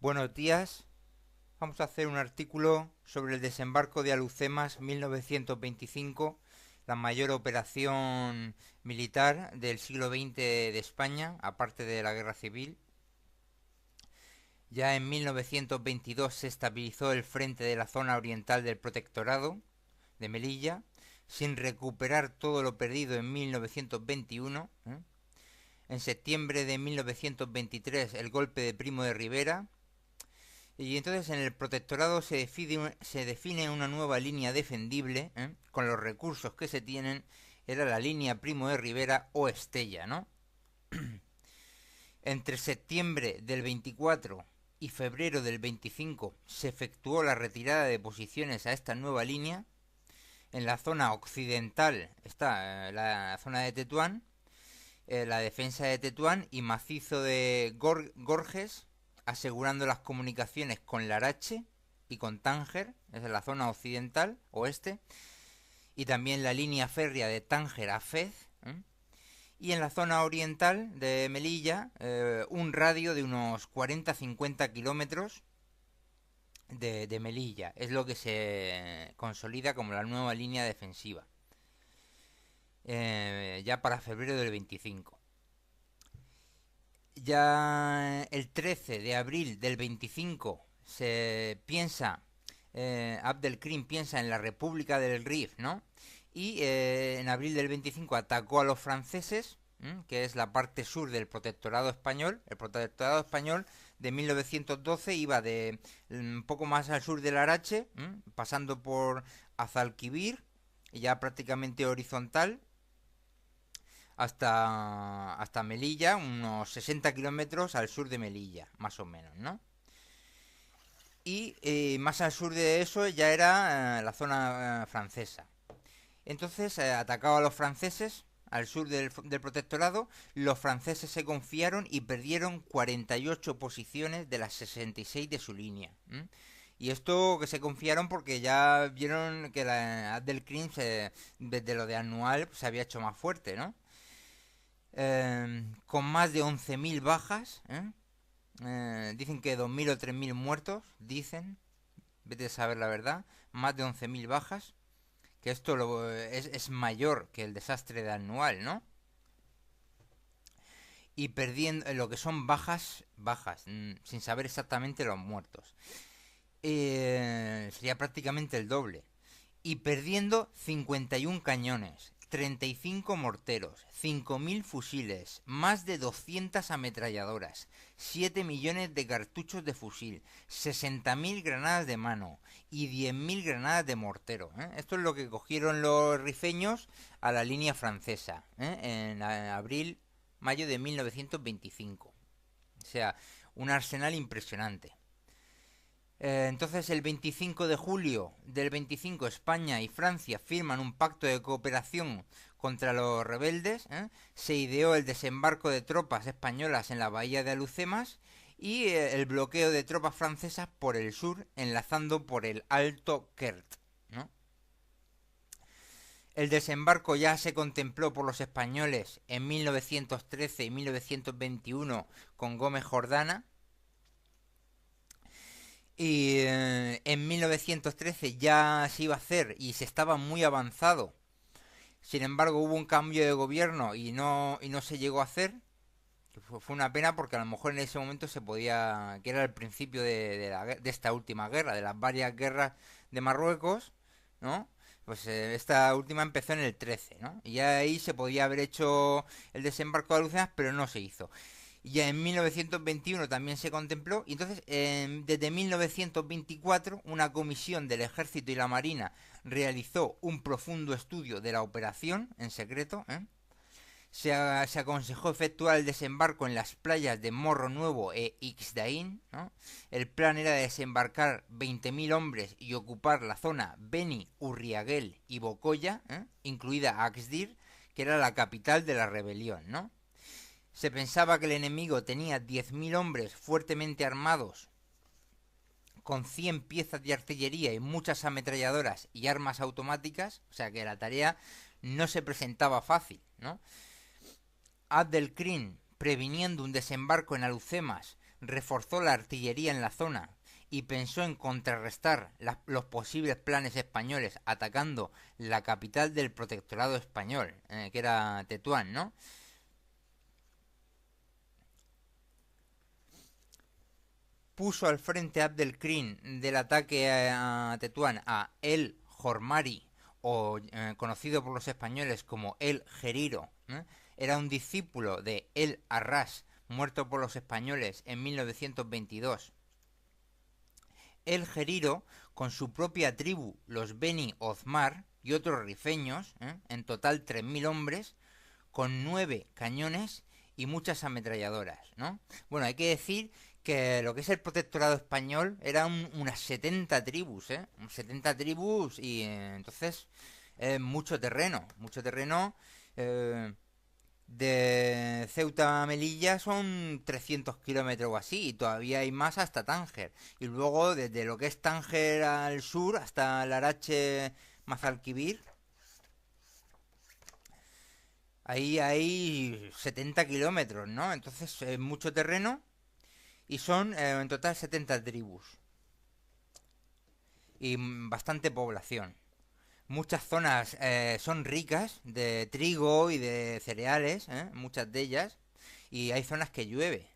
Buenos días. Vamos a hacer un artículo sobre el desembarco de Alhucemas 1925, la mayor operación militar del siglo XX de España, aparte de la Guerra Civil. Ya en 1922 se estabilizó el frente de la zona oriental del Protectorado de Melilla, sin recuperar todo lo perdido en 1921. En septiembre de 1923 el golpe de Primo de Rivera. Y entonces en el protectorado se define una nueva línea defendible, con los recursos que se tienen. Era la línea Primo de Rivera o Estella, ¿no? Entre septiembre del 24 y febrero del 25 se efectuó la retirada de posiciones a esta nueva línea. En la zona occidental está la zona de Tetuán, la defensa de Tetuán y macizo de Gorges, asegurando las comunicaciones con Larache y con Tánger, es la zona occidental, oeste, y también la línea férrea de Tánger a Fez, y en la zona oriental de Melilla, un radio de unos 40-50 kilómetros de Melilla, es lo que se consolida como la nueva línea defensiva, ya para febrero del 25. Ya el 13 de abril del 25 se piensa, Abdelkrim piensa en la República del Rif, ¿no? Y en abril del 25 atacó a los franceses, que es la parte sur del protectorado español. El protectorado español de 1912 iba de un poco más al sur del Arache, pasando por Azalquivir, ya prácticamente horizontal, hasta Melilla, unos 60 kilómetros al sur de Melilla, más o menos, ¿no? Y más al sur de eso ya era la zona francesa. Entonces atacaba a los franceses al sur del protectorado. Los franceses se confiaron y perdieron 48 posiciones de las 66 de su línea. Y esto que se confiaron porque ya vieron que la Abdelkrim desde lo de anual se había hecho más fuerte, ¿no? Con más de 11.000 bajas, dicen que 2.000 o 3.000 muertos, dicen, vete a saber la verdad, más de 11.000 bajas, que esto es mayor que el desastre de anual, ¿no? Y perdiendo lo que son bajas, sin saber exactamente los muertos. Sería prácticamente el doble. Y perdiendo 51 cañones, 35 morteros, 5.000 fusiles, más de 200 ametralladoras, 7 millones de cartuchos de fusil, 60.000 granadas de mano y 10.000 granadas de mortero. Esto es lo que cogieron los rifeños a la línea francesa, en abril-mayo de 1925. O sea, un arsenal impresionante. Entonces el 25 de julio del 25 España y Francia firman un pacto de cooperación contra los rebeldes. Se ideó el desembarco de tropas españolas en la bahía de Alhucemas y el bloqueo de tropas francesas por el sur, enlazando por el Alto Kert, ¿no? El desembarco ya se contempló por los españoles en 1913 y 1921 con Gómez Jordana. Y en 1913 ya se iba a hacer y se estaba muy avanzado. Sin embargo, hubo un cambio de gobierno y no se llegó a hacer. Fue una pena porque a lo mejor en ese momento se podía, que era el principio de esta última guerra, de las varias guerras de Marruecos, ¿no? Pues esta última empezó en el 13, ¿no? Y ya ahí se podía haber hecho el desembarco de Alhucemas, pero no se hizo. Ya en 1921 también se contempló, y entonces desde 1924 una comisión del Ejército y la Marina realizó un profundo estudio de la operación en secreto. Se aconsejó efectuar el desembarco en las playas de Morro Nuevo e Ixdaín, ¿no? El plan era desembarcar 20.000 hombres y ocupar la zona Beni, Urriaguel y Bocoya, incluida Axdir, que era la capital de la rebelión, ¿no? Se pensaba que el enemigo tenía 10.000 hombres fuertemente armados, con 100 piezas de artillería y muchas ametralladoras y armas automáticas, o sea que la tarea no se presentaba fácil, ¿no? Abdelkrim, previniendo un desembarco en Alhucemas, reforzó la artillería en la zona y pensó en contrarrestar los posibles planes españoles atacando la capital del protectorado español, que era Tetuán, ¿no? Puso al frente Abdelkrim del ataque a Tetuán a El Jormari, o conocido por los españoles como El Geriro. Era un discípulo de El Arras, muerto por los españoles en 1922. El Geriro, con su propia tribu, los Beni Ozmar, y otros rifeños, en total 3.000 hombres, con 9 cañones y muchas ametralladoras, ¿no? Bueno, hay que decir que lo que es el protectorado español eran unas 70 tribus, 70 tribus y entonces mucho terreno. eh, de Ceuta a Melilla son 300 kilómetros o así, y todavía hay más hasta Tánger. Y luego desde lo que es Tánger al sur hasta Larache, Mazalquivir, ahí hay 70 kilómetros, ¿no? Entonces es mucho terreno y son en total 70 tribus y bastante población. Muchas zonas son ricas de trigo y de cereales, muchas de ellas, y hay zonas que llueve.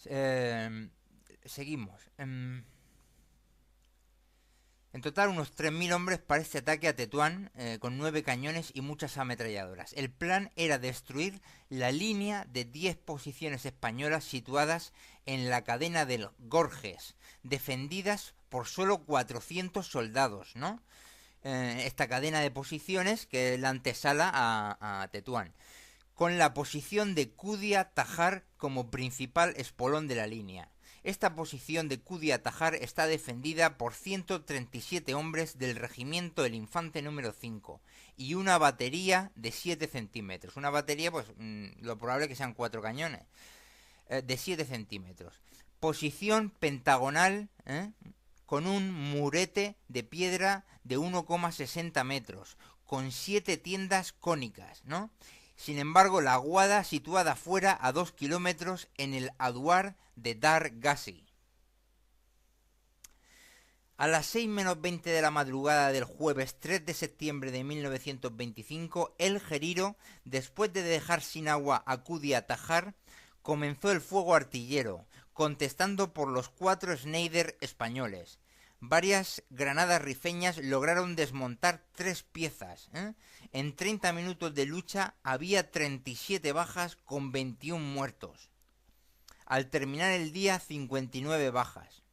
Eh, Seguimos. En total, unos 3.000 hombres para este ataque a Tetuán, con 9 cañones y muchas ametralladoras. El plan era destruir la línea de 10 posiciones españolas situadas en la cadena del Gorges, defendidas por solo 400 soldados, ¿no? Esta cadena de posiciones que es la antesala a Tetuán, con la posición de Kudia Tajar como principal espolón de la línea. Esta posición de Kudia Tajar está defendida por 137 hombres del regimiento del Infante número 5 y una batería de 7 centímetros. Una batería, pues lo probable es que sean 4 cañones, de 7 centímetros. Posición pentagonal, con un murete de piedra de 1,60 metros, con 7 tiendas cónicas, ¿no? Sin embargo, la aguada situada fuera a 2 kilómetros en el aduar de Dar Ghazi. A las 6 menos 20 de la madrugada del jueves 3 de septiembre de 1925, el Geriro, después de dejar sin agua a Kudia Tajar, comenzó el fuego artillero, contestando por los 4 Schneider españoles. Varias granadas rifeñas lograron desmontar 3 piezas. En 30 minutos de lucha había 37 bajas con 21 muertos. Al terminar el día, 59 bajas.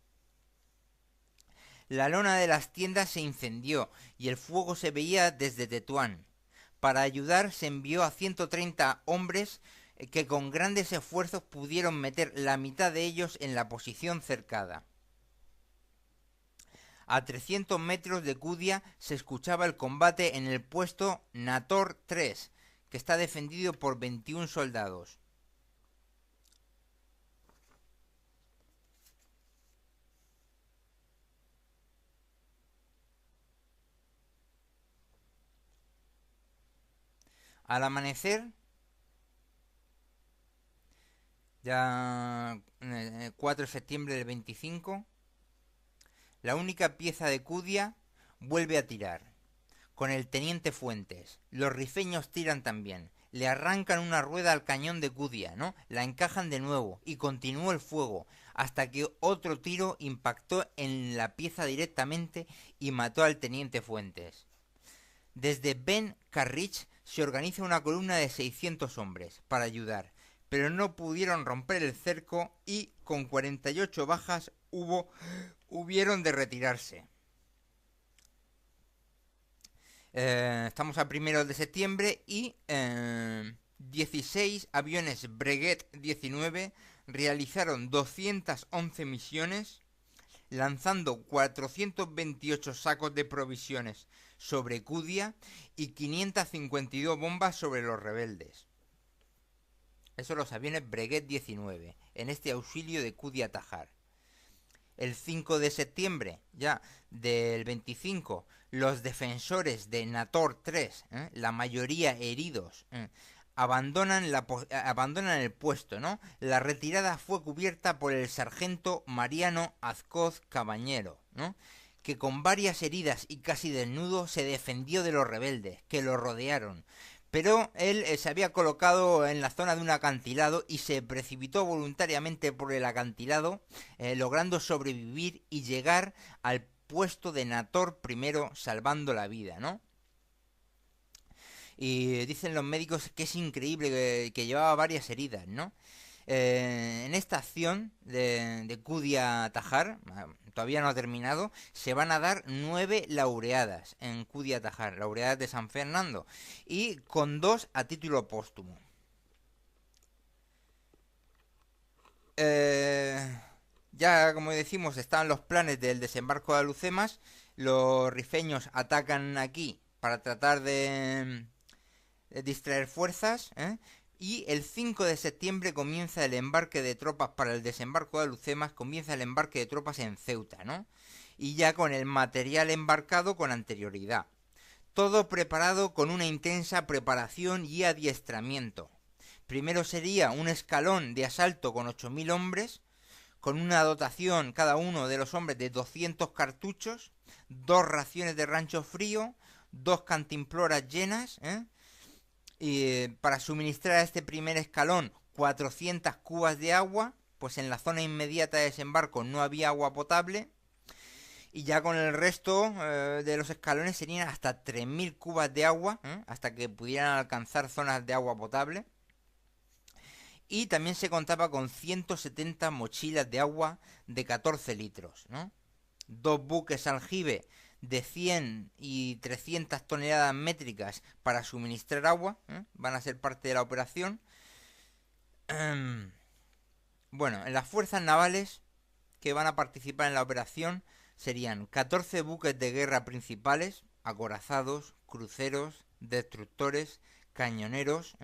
La lona de las tiendas se incendió y el fuego se veía desde Tetuán. Para ayudar se envió a 130 hombres que con grandes esfuerzos pudieron meter la mitad de ellos en la posición cercada. A 300 metros de Kudia se escuchaba el combate en el puesto Nator 3, que está defendido por 21 soldados. Al amanecer, ya 4 de septiembre del 25, la única pieza de Kudia vuelve a tirar, con el teniente Fuentes. Los rifeños tiran también. Le arrancan una rueda al cañón de Kudia, ¿no? La encajan de nuevo y continuó el fuego, hasta que otro tiro impactó en la pieza directamente y mató al teniente Fuentes. Desde Ben Carrich se organiza una columna de 600 hombres para ayudar, pero no pudieron romper el cerco y con 48 bajas hubieron de retirarse. Estamos a 1 de septiembre y 16 aviones Breguet 19 realizaron 211 misiones, lanzando 428 sacos de provisiones sobre Kudia y 552 bombas sobre los rebeldes. Esos son los aviones Breguet 19, en este auxilio de Kudia Tajar. El 5 de septiembre ya del 25, los defensores de Nator 3, la mayoría heridos, abandonan el puesto, ¿no? La retirada fue cubierta por el sargento Mariano Azcoz Cabañero, ¿no? Que con varias heridas y casi desnudo se defendió de los rebeldes, que lo rodearon. Pero él se había colocado en la zona de un acantilado y se precipitó voluntariamente por el acantilado, logrando sobrevivir y llegar al puesto de Nator primero, salvando la vida, ¿no? Y dicen los médicos que es increíble, que llevaba varias heridas, ¿no? En esta acción de Kudia Tajar, todavía no ha terminado, se van a dar 9 laureadas en Kudia Tajar, laureadas de San Fernando, y con 2 a título póstumo. Ya, como decimos, están los planes del desembarco de Alucemas. Los rifeños atacan aquí para tratar de distraer fuerzas, ¿eh? Y el 5 de septiembre comienza el embarque de tropas para el desembarco de Alucemas, comienza el embarque de tropas en Ceuta, ¿no? Y ya con el material embarcado con anterioridad. Todo preparado con una intensa preparación y adiestramiento. Primero sería un escalón de asalto con 8.000 hombres, con una dotación cada uno de los hombres de 200 cartuchos, 2 raciones de rancho frío, 2 cantimploras llenas, y para suministrar a este primer escalón 400 cubas de agua, pues en la zona inmediata de desembarco no había agua potable, y ya con el resto de los escalones serían hasta 3.000 cubas de agua, hasta que pudieran alcanzar zonas de agua potable. Y también se contaba con 170 mochilas de agua de 14 litros, ¿no? 2 buques aljibe de 100 y 300 toneladas métricas para suministrar agua, van a ser parte de la operación. Bueno, en las fuerzas navales que van a participar en la operación serían 14 buques de guerra principales, acorazados, cruceros, destructores, cañoneros,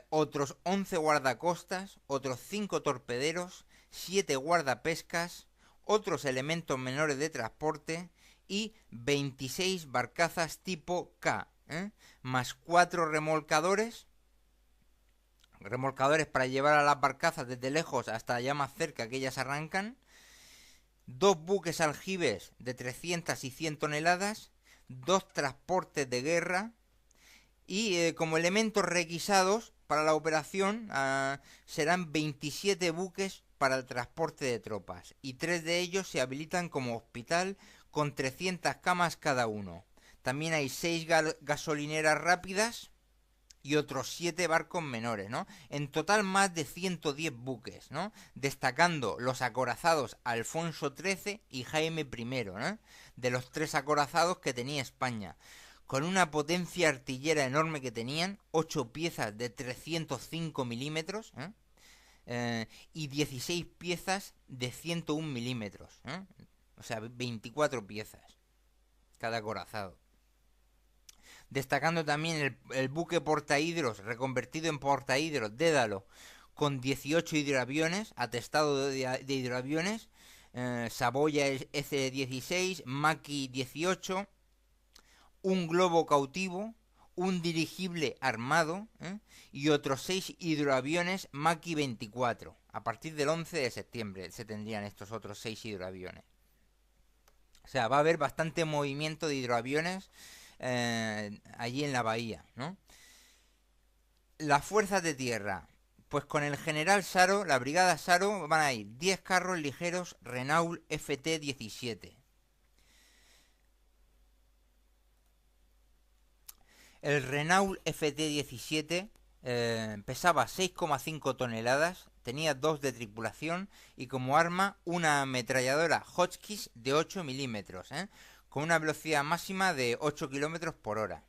otros 11 guardacostas, otros 5 torpederos, 7 guardapescas, otros elementos menores de transporte y 26 barcazas tipo K, más 4 remolcadores para llevar a las barcazas desde lejos hasta allá más cerca que ellas arrancan, 2 buques aljibes de 300 y 100 toneladas, 2 transportes de guerra y como elementos requisados para la operación serán 27 buques para el transporte de tropas y 3 de ellos se habilitan como hospital con 300 camas cada uno. También hay 6 gasolineras rápidas y otros 7 barcos menores, ¿no? En total más de 110 buques, ¿no? Destacando los acorazados Alfonso XIII y Jaime I, ¿no? De los 3 acorazados que tenía España, con una potencia artillera enorme que tenían, 8 piezas de 305 milímetros, y 16 piezas de 101 milímetros, o sea, 24 piezas cada acorazado. Destacando también el buque portahidros, reconvertido en portahidros, Dédalo, con 18 hidroaviones, atestado de hidroaviones, Saboya S-16, Maki 18, un globo cautivo, un dirigible armado, y otros 6 hidroaviones Maki 24. A partir del 11 de septiembre se tendrían estos otros 6 hidroaviones. O sea, va a haber bastante movimiento de hidroaviones allí en la bahía, ¿no? Las fuerzas de tierra. Pues con el general Saro, la brigada Saro, van a ir 10 carros ligeros Renault FT-17. El Renault FT-17 pesaba 6,5 toneladas, tenía 2 de tripulación y como arma una ametralladora Hotchkiss de 8 milímetros, con una velocidad máxima de 8 kilómetros por hora.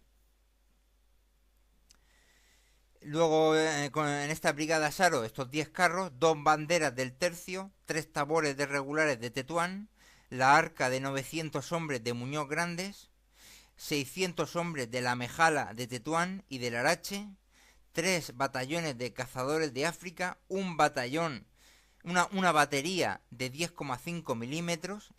Luego en esta brigada Saro, estos 10 carros, 2 banderas del tercio, 3 tabores de regulares de Tetuán, la arca de 900 hombres de Muñoz Grandes, 600 hombres de la Mejala de Tetuán y del Arache, 3 batallones de cazadores de África, un batallón, una batería de 10,5 milímetros,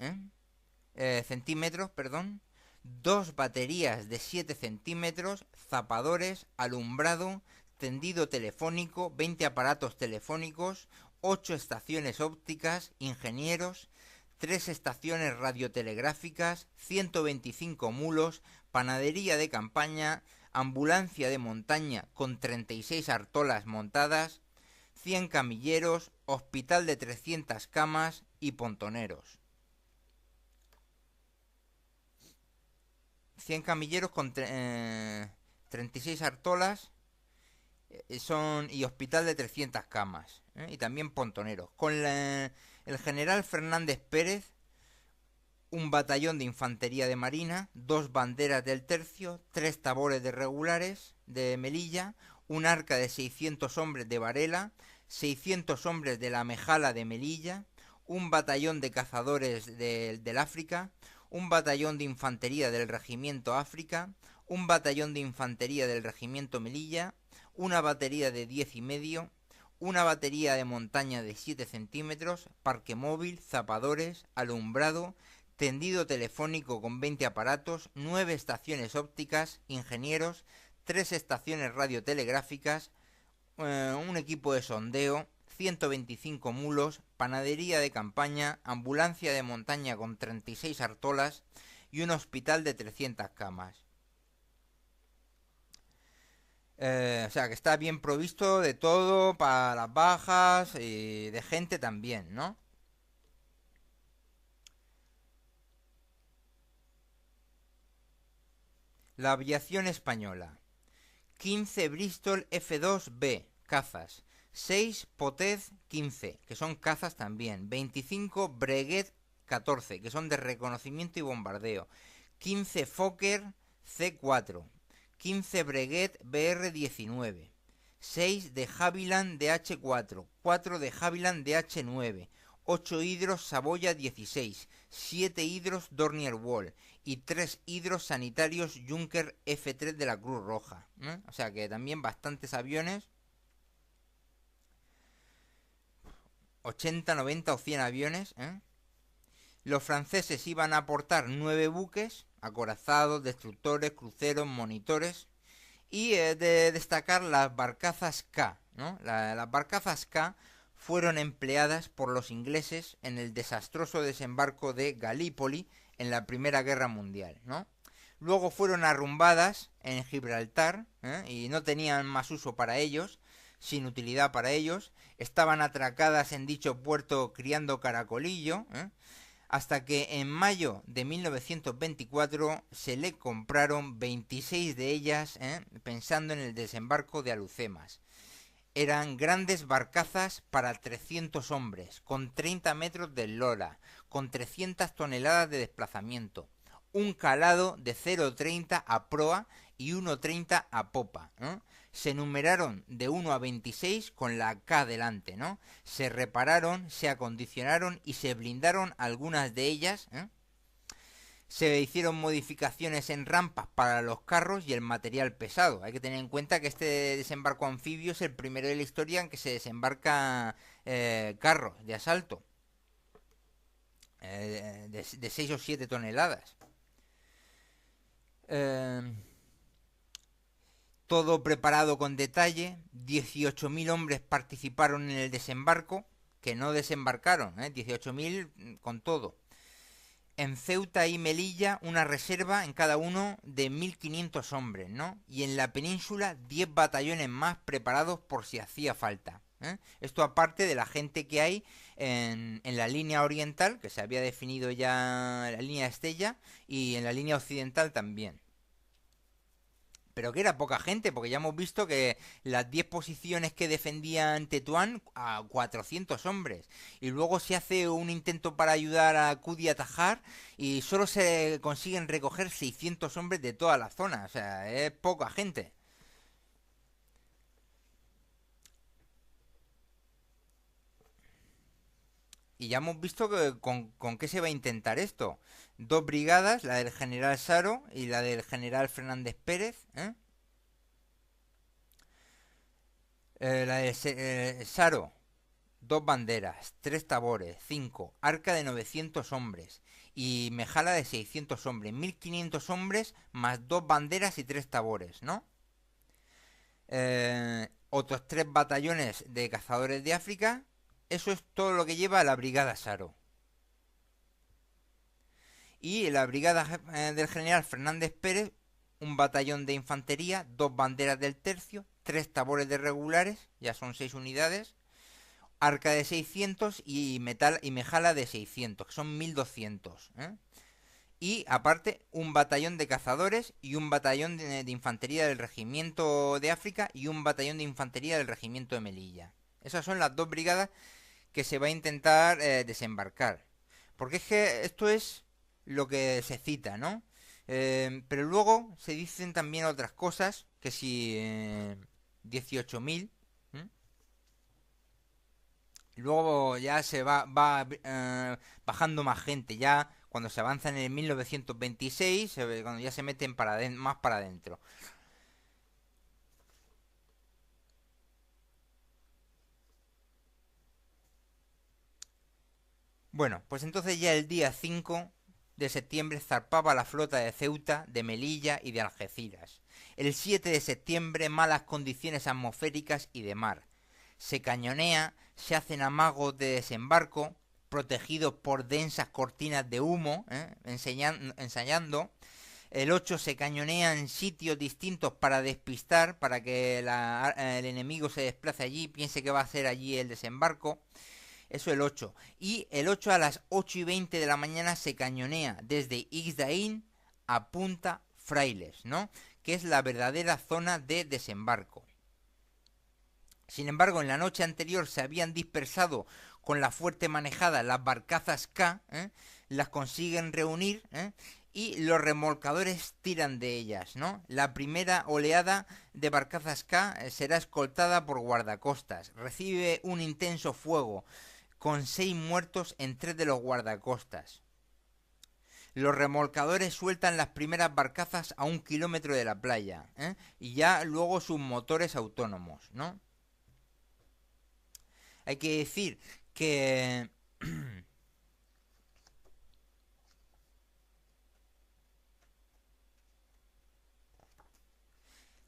centímetros, perdón, 2 baterías de 7 centímetros, zapadores, alumbrado, tendido telefónico, 20 aparatos telefónicos, 8 estaciones ópticas, ingenieros, 3 estaciones radiotelegráficas, 125 mulos, panadería de campaña, ambulancia de montaña con 36 artolas montadas, 100 camilleros, hospital de 300 camas y pontoneros. 100 camilleros con 36 artolas y hospital de 300 camas, y también pontoneros. El general Fernández Pérez, un batallón de infantería de marina, 2 banderas del tercio, 3 tabores de regulares de Melilla, un arca de 600 hombres de Varela, 600 hombres de la Mejala de Melilla, un batallón de cazadores del África, un batallón de infantería del regimiento África, un batallón de infantería del regimiento Melilla, una batería de 10,5, una batería de montaña de 7 centímetros, parque móvil, zapadores, alumbrado, tendido telefónico con 20 aparatos, 9 estaciones ópticas, ingenieros, 3 estaciones radiotelegráficas, un equipo de sondeo, 125 mulos, panadería de campaña, ambulancia de montaña con 36 artolas y un hospital de 300 camas. O sea, que está bien provisto de todo para las bajas y de gente también, ¿no? La aviación española. 15 Bristol F-2B, cazas. 6 Potez 15, que son cazas también. 25 Breguet 14, que son de reconocimiento y bombardeo. 15 Fokker C4. 15 Breguet BR-19. 6 de Havilland DH4. 4 de Havilland DH9. 8 hidros Saboya 16. 7 hidros Dornier Wall y 3 hidros sanitarios Junker F3 de la Cruz Roja. O sea que también bastantes aviones. 80, 90 o 100 aviones. Los franceses iban a aportar 9 buques, acorazados, destructores, cruceros, monitores. Y de destacar las barcazas K, ¿no? Las barcazas K fueron empleadas por los ingleses en el desastroso desembarco de Galípoli en la Primera Guerra Mundial, ¿no? Luego fueron arrumbadas en Gibraltar, y no tenían más uso para ellos, sin utilidad para ellos. Estaban atracadas en dicho puerto criando caracolillo, hasta que en mayo de 1924 se le compraron 26 de ellas, pensando en el desembarco de Alhucemas. Eran grandes barcazas para 300 hombres, con 30 metros de eslora, con 300 toneladas de desplazamiento, un calado de 0,30 a proa y 1,30 a popa, ¿no? Se numeraron de 1 a 26 con la K delante, ¿no? Se repararon, se acondicionaron y se blindaron algunas de ellas, Se hicieron modificaciones en rampas para los carros y el material pesado. Hay que tener en cuenta que este desembarco anfibio es el primero de la historia en que se desembarca carros de asalto de 6 o 7 toneladas. Todo preparado con detalle. 18.000 hombres participaron en el desembarco, que no desembarcaron, 18.000 con todo. En Ceuta y Melilla una reserva en cada uno de 1.500 hombres, ¿no? Y en la península 10 batallones más preparados por si hacía falta. Esto aparte de la gente que hay en la línea oriental, que se había definido ya la línea Estella, y en la línea occidental también. Pero que era poca gente, porque ya hemos visto que las 10 posiciones que defendían Tetuán a 400 hombres. Y luego se hace un intento para ayudar a Cudi a atajar y solo se consiguen recoger 600 hombres de toda la zona. O sea, es poca gente. Y ya hemos visto que con qué se va a intentar esto. 2 brigadas, la del general Saro y la del general Fernández Pérez, la de Saro 2 banderas, 3 tabores, 5, arca de 900 hombres y mejala de 600 hombres, 1500 hombres más 2 banderas y 3 tabores, ¿no? Otros 3 batallones de cazadores de África. Eso es todo lo que lleva la brigada Saro. Y la brigada del general Fernández Pérez, un batallón de infantería, 2 banderas del tercio, 3 tabores de regulares, ya son 6 unidades, arca de 600 y mejala de 600, que son 1200, ¿eh? Y aparte un batallón de cazadores y un batallón de infantería del regimiento de África y un batallón de infantería del regimiento de Melilla. Esas son las 2 brigadas que se va a intentar desembarcar. Porque es que esto es lo que se cita, ¿no? Pero luego se dicen también otras cosas, que si 18.000. Luego ya se va bajando más gente, ya cuando se avanza en el 1926, cuando ya se meten más para adentro. Bueno, pues entonces ya el día 5 de septiembre zarpaba la flota de Ceuta, de Melilla y de Algeciras. El 7 de septiembre malas condiciones atmosféricas y de mar. Se cañonea, se hacen amagos de desembarco, protegidos por densas cortinas de humo, ensayando. El 8 se cañonea en sitios distintos para despistar, para que el enemigo se desplace allí, piense que va a hacer allí el desembarco. Eso el 8. Y el 8 a las 8:20 de la mañana se cañonea desde Ixdaín a Punta Frailes, ¿no? Que es la verdadera zona de desembarco. Sin embargo, en la noche anterior se habían dispersado con la fuerte manejada las barcazas K, las consiguen reunir, y los remolcadores tiran de ellas, ¿no? La primera oleada de barcazas K será escoltada por guardacostas. Recibe un intenso fuego, con 6 muertos en 3 de los guardacostas. Los remolcadores sueltan las primeras barcazas a 1 kilómetro de la playa, y ya luego sus motores autónomos, ¿no? Hay que decir que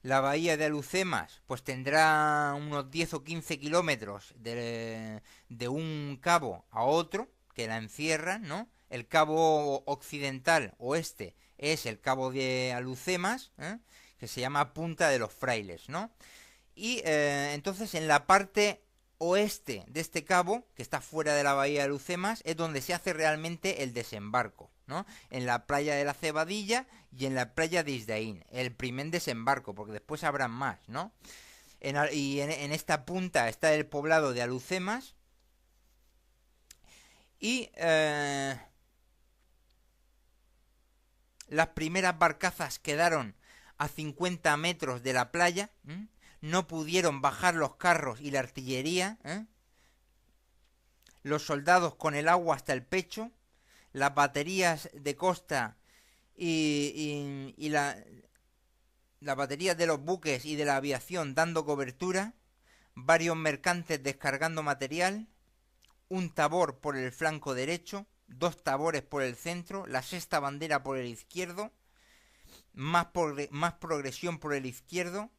la bahía de Alucemas pues tendrá unos 10 o 15 kilómetros de un cabo a otro que la encierran, ¿no? El cabo occidental oeste es el cabo de Alucemas, que se llama Punta de los Frailes, ¿no? Y entonces en la parte oeste de este cabo, que está fuera de la bahía de Lucemas, es donde se hace realmente el desembarco, ¿no? En la playa de la Cebadilla y en la playa de Isdaín, el primer desembarco, porque después habrán más, ¿no? En esta punta está el poblado de Alucemas y las primeras barcazas quedaron a 50 metros de la playa, no pudieron bajar los carros y la artillería, los soldados con el agua hasta el pecho, las baterías de costa y las baterías de los buques y de la aviación dando cobertura, varios mercantes descargando material, un tabor por el flanco derecho, 2 tabores por el centro, la sexta bandera por el izquierdo, más progresión por el izquierdo,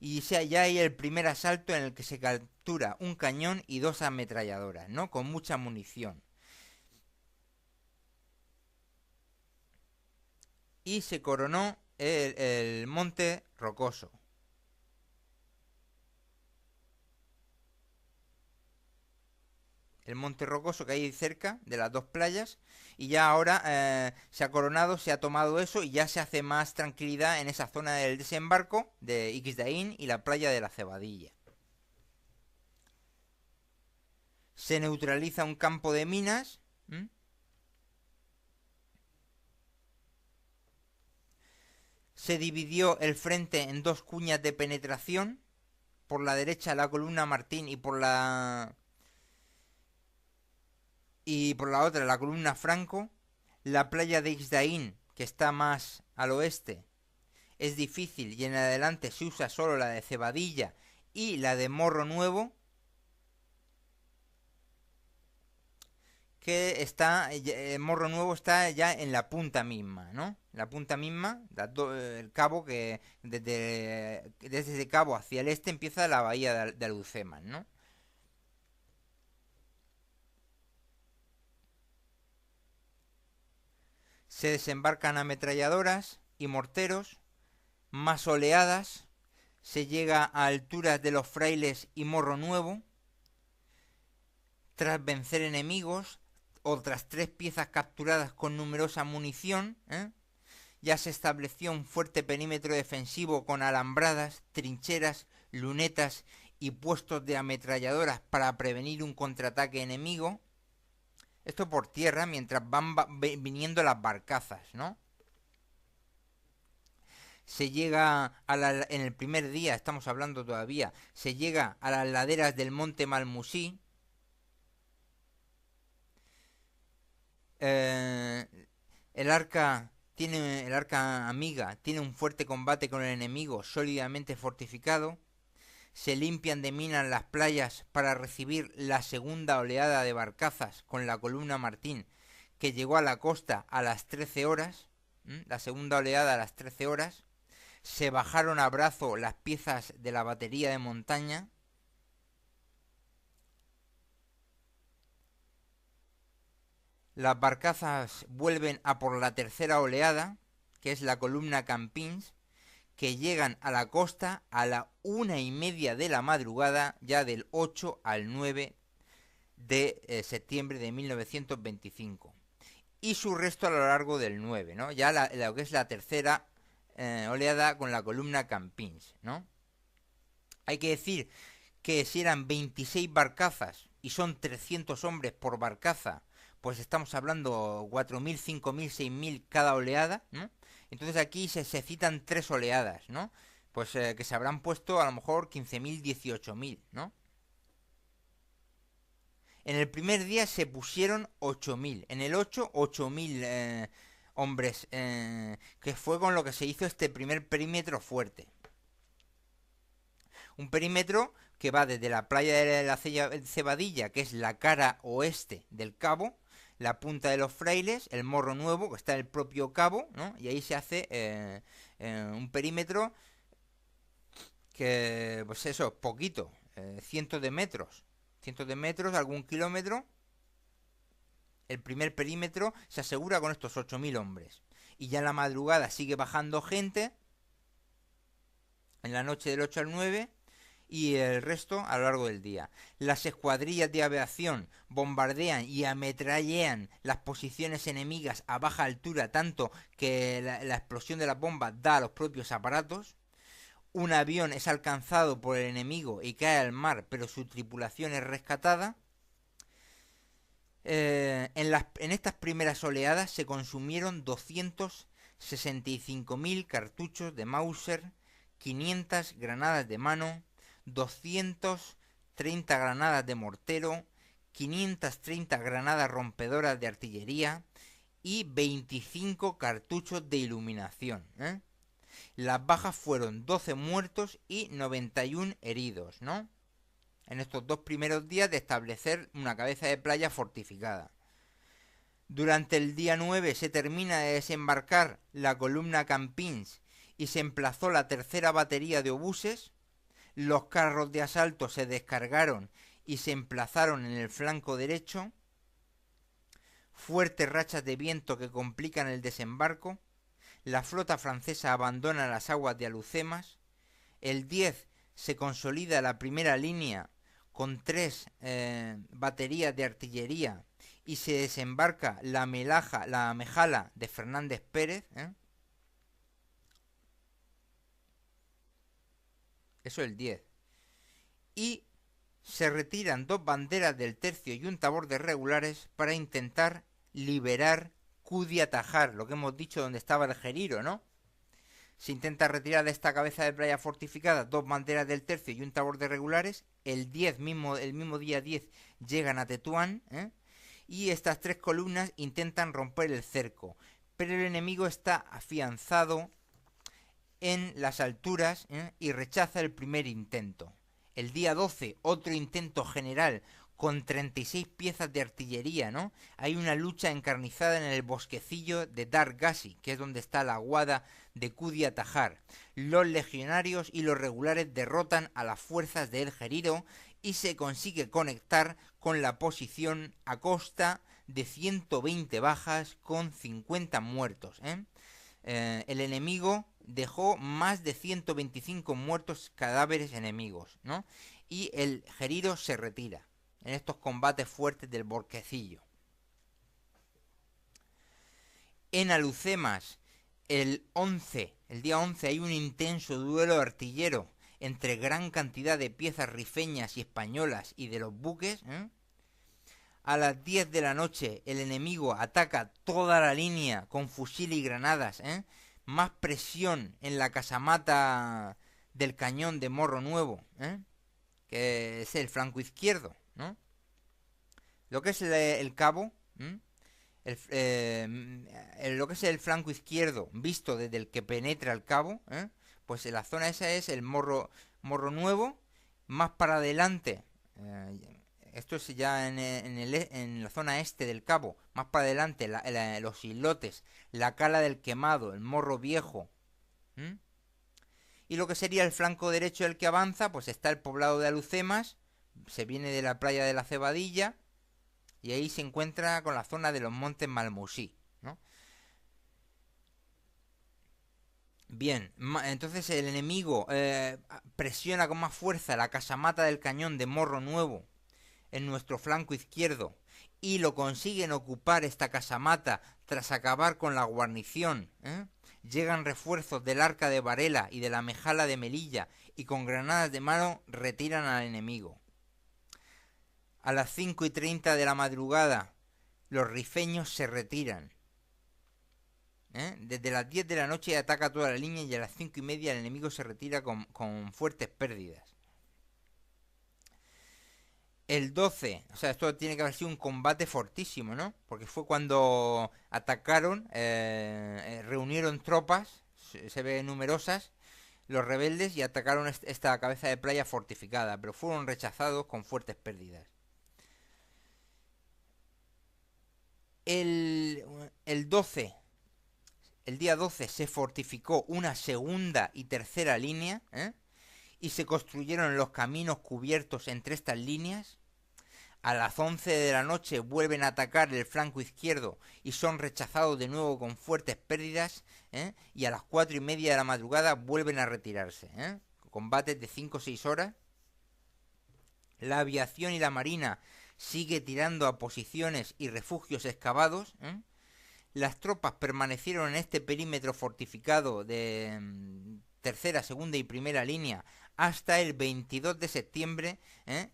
y ya hay el primer asalto en el que se captura un cañón y 2 ametralladoras, ¿no? Con mucha munición. Y se coronó el Monte Rocoso. El Monte Rocoso que hay cerca de las 2 playas. Y ya ahora se ha coronado, se ha tomado eso y ya se hace más tranquilidad en esa zona del desembarco de Ixdaín y la playa de la Cebadilla. Se neutraliza un campo de minas. Se dividió el frente en 2 cuñas de penetración. Por la derecha la columna Martín y por la otra la columna Franco. La playa de Ixdaín, que está más al oeste, es difícil y en adelante se usa solo la de Cebadilla y la de Morro Nuevo. que está, Morro Nuevo está ya en la punta misma, ¿no? La punta misma, el cabo que desde ese cabo hacia el este empieza la bahía de Alhucemas, ¿no? Se desembarcan ametralladoras y morteros, más oleadas, se llega a alturas de Los Frailes y Morro Nuevo, tras vencer enemigos, otras 3 piezas capturadas con numerosa munición, ya se estableció un fuerte perímetro defensivo con alambradas, trincheras, lunetas y puestos de ametralladoras para prevenir un contraataque enemigo. Esto por tierra mientras van viniendo las barcazas, ¿no? Se llega en el primer día, estamos hablando todavía, se llega a las laderas del monte Malmusí. Eh, el arca amiga tiene un fuerte combate con el enemigo sólidamente fortificado. Se limpian de minas las playas para recibir la segunda oleada de barcazas con la columna Martín, que llegó a la costa a las 13 horas. La segunda oleada a las 13 horas. Se bajaron a brazo las piezas de la batería de montaña. Las barcazas vuelven a por la tercera oleada, que es la columna Campins, que llegan a la costa a la 1:30 de la madrugada, ya del 8 al 9 de septiembre de 1925. Y su resto a lo largo del 9, ¿no? Ya lo que es la tercera oleada con la columna Campins, ¿no? Hay que decir que si eran 26 barcazas y son 300 hombres por barcaza, pues estamos hablando 4.000, 5.000, 6.000 cada oleada, ¿no? Entonces aquí se citan 3 oleadas, ¿no? Pues que se habrán puesto a lo mejor 15.000, 18.000, ¿no? En el primer día se pusieron 8.000, en el 8, 8.000 hombres, que fue con lo que se hizo este primer perímetro fuerte. Un perímetro que va desde la playa de la Cebadilla, que es la cara oeste del cabo, la punta de Los Frailes, el Morro Nuevo, que está en el propio cabo, ¿no? Y ahí se hace un perímetro que, pues eso, poquito, cientos de metros, algún kilómetro. El primer perímetro se asegura con estos 8.000 hombres. Y ya en la madrugada sigue bajando gente, en la noche del 8 al 9, y el resto a lo largo del día. Las escuadrillas de aviación bombardean y ametrallean las posiciones enemigas a baja altura, tanto que la explosión de las bombas da a los propios aparatos. Un avión es alcanzado por el enemigo y cae al mar, pero su tripulación es rescatada. En estas primeras oleadas se consumieron 265.000 cartuchos de Mauser, 500 granadas de mano, 230 granadas de mortero, 530 granadas rompedoras de artillería y 25 cartuchos de iluminación. Las bajas fueron 12 muertos y 91 heridos, ¿no? En estos 2 primeros días de establecer una cabeza de playa fortificada. Durante el día 9 se termina de desembarcar la columna Campins y se emplazó la tercera batería de obuses. Los carros de asalto se descargaron y se emplazaron en el flanco derecho. Fuertes rachas de viento que complican el desembarco. La flota francesa abandona las aguas de Alhucemas. El 10 se consolida la primera línea con 3 baterías de artillería y se desembarca la Mejala de Fernández Pérez. Eso el 10. Y se retiran 2 banderas del tercio y un tabor de regulares para intentar liberar Cudiatajar, lo que hemos dicho donde estaba el Geriro, ¿no? Se intenta retirar de esta cabeza de playa fortificada 2 banderas del tercio y un tabor de regulares. El mismo día 10 llegan a Tetuán, y estas 3 columnas intentan romper el cerco, pero el enemigo está afianzado en las alturas y rechaza el primer intento. El día 12 otro intento general con 36 piezas de artillería, ¿no? Hay una lucha encarnizada en el bosquecillo de Dar Gazi, que es donde está la aguada de Kudia Tajar. Los legionarios y los regulares derrotan a las fuerzas de El Gerido y se consigue conectar con la posición a costa de 120 bajas con 50 muertos, el enemigo dejó más de 125 muertos cadáveres enemigos, ¿no? Y el Gerido se retira en estos combates fuertes del bosquecillo. En Alucemas, el día 11, hay un intenso duelo artillero entre gran cantidad de piezas rifeñas y españolas y de los buques. A las 10 de la noche el enemigo ataca toda la línea con fusil y granadas. Más presión en la casamata del cañón de Morro Nuevo, que es el flanco izquierdo, ¿no? Lo que es el cabo, lo que es el flanco izquierdo visto desde el que penetra el cabo, pues en la zona esa es el Morro Nuevo. Más para adelante, esto es ya en la zona este del cabo, más para adelante los islotes, la Cala del Quemado, el Morro Viejo. Y lo que sería el flanco derecho del que avanza, pues está el poblado de Alucemas, se viene de la playa de la Cebadilla, y ahí se encuentra con la zona de los montes Malmusí, ¿no? Bien, entonces el enemigo presiona con más fuerza la casamata del cañón de Morro Nuevo en nuestro flanco izquierdo y lo consiguen ocupar esta casamata tras acabar con la guarnición. Llegan refuerzos del Arca de Varela y de la Mejala de Melilla y con granadas de mano retiran al enemigo. A las 5:30 de la madrugada los rifeños se retiran. Desde las 10 de la noche ataca toda la línea y a las 5:30 el enemigo se retira con fuertes pérdidas. El 12, o sea, esto tiene que haber sido un combate fortísimo, ¿no? Porque fue cuando atacaron, reunieron tropas, se ve numerosas, los rebeldes, y atacaron esta cabeza de playa fortificada, pero fueron rechazados con fuertes pérdidas. El día 12 se fortificó una segunda y tercera línea, y se construyeron los caminos cubiertos entre estas líneas. A las 11 de la noche vuelven a atacar el flanco izquierdo y son rechazados de nuevo con fuertes pérdidas, y a las 4:30 de la madrugada vuelven a retirarse. Combates de 5 o 6 horas. La aviación y la marina sigue tirando a posiciones y refugios excavados. Las tropas permanecieron en este perímetro fortificado de tercera, segunda y primera línea hasta el 22 de septiembre,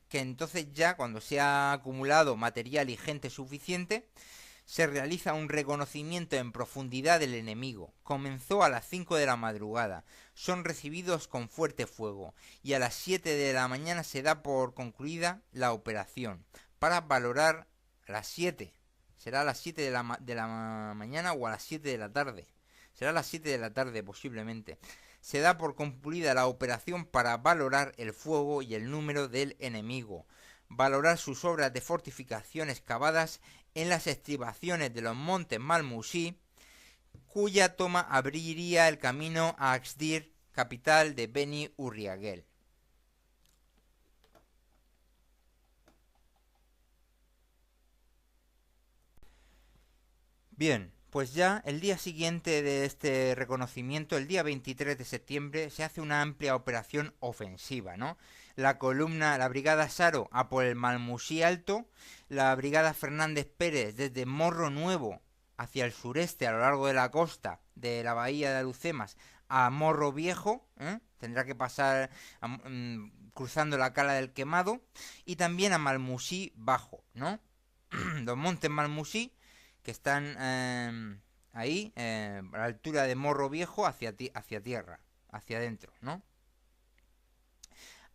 que entonces ya, cuando se ha acumulado material y gente suficiente, se realiza un reconocimiento en profundidad del enemigo. Comenzó a las 5 de la madrugada, son recibidos con fuerte fuego y a las 7 de la mañana se da por concluida la operación, para valorar a las 7. Será a las 7 de la mañana o a las 7 de la tarde. Será a las 7 de la tarde posiblemente. Se da por concluida la operación para valorar el fuego y el número del enemigo. Valorar sus obras de fortificación excavadas en las estribaciones de los montes Malmusí, cuya toma abriría el camino a Axdir, capital de Beni Urriagel. Bien, pues ya el día siguiente de este reconocimiento, el día 23 de septiembre, se hace una amplia operación ofensiva, ¿no? La brigada Saro a por el Malmusí Alto, la brigada Fernández Pérez desde Morro Nuevo hacia el sureste a lo largo de la costa de la bahía de Alucemas a Morro Viejo, tendrá que pasar cruzando la Cala del Quemado, y también a Malmusí Bajo, ¿no? Los montes Malmusí, que están ahí, a la altura de Morro Viejo, hacia tierra, hacia adentro, ¿no?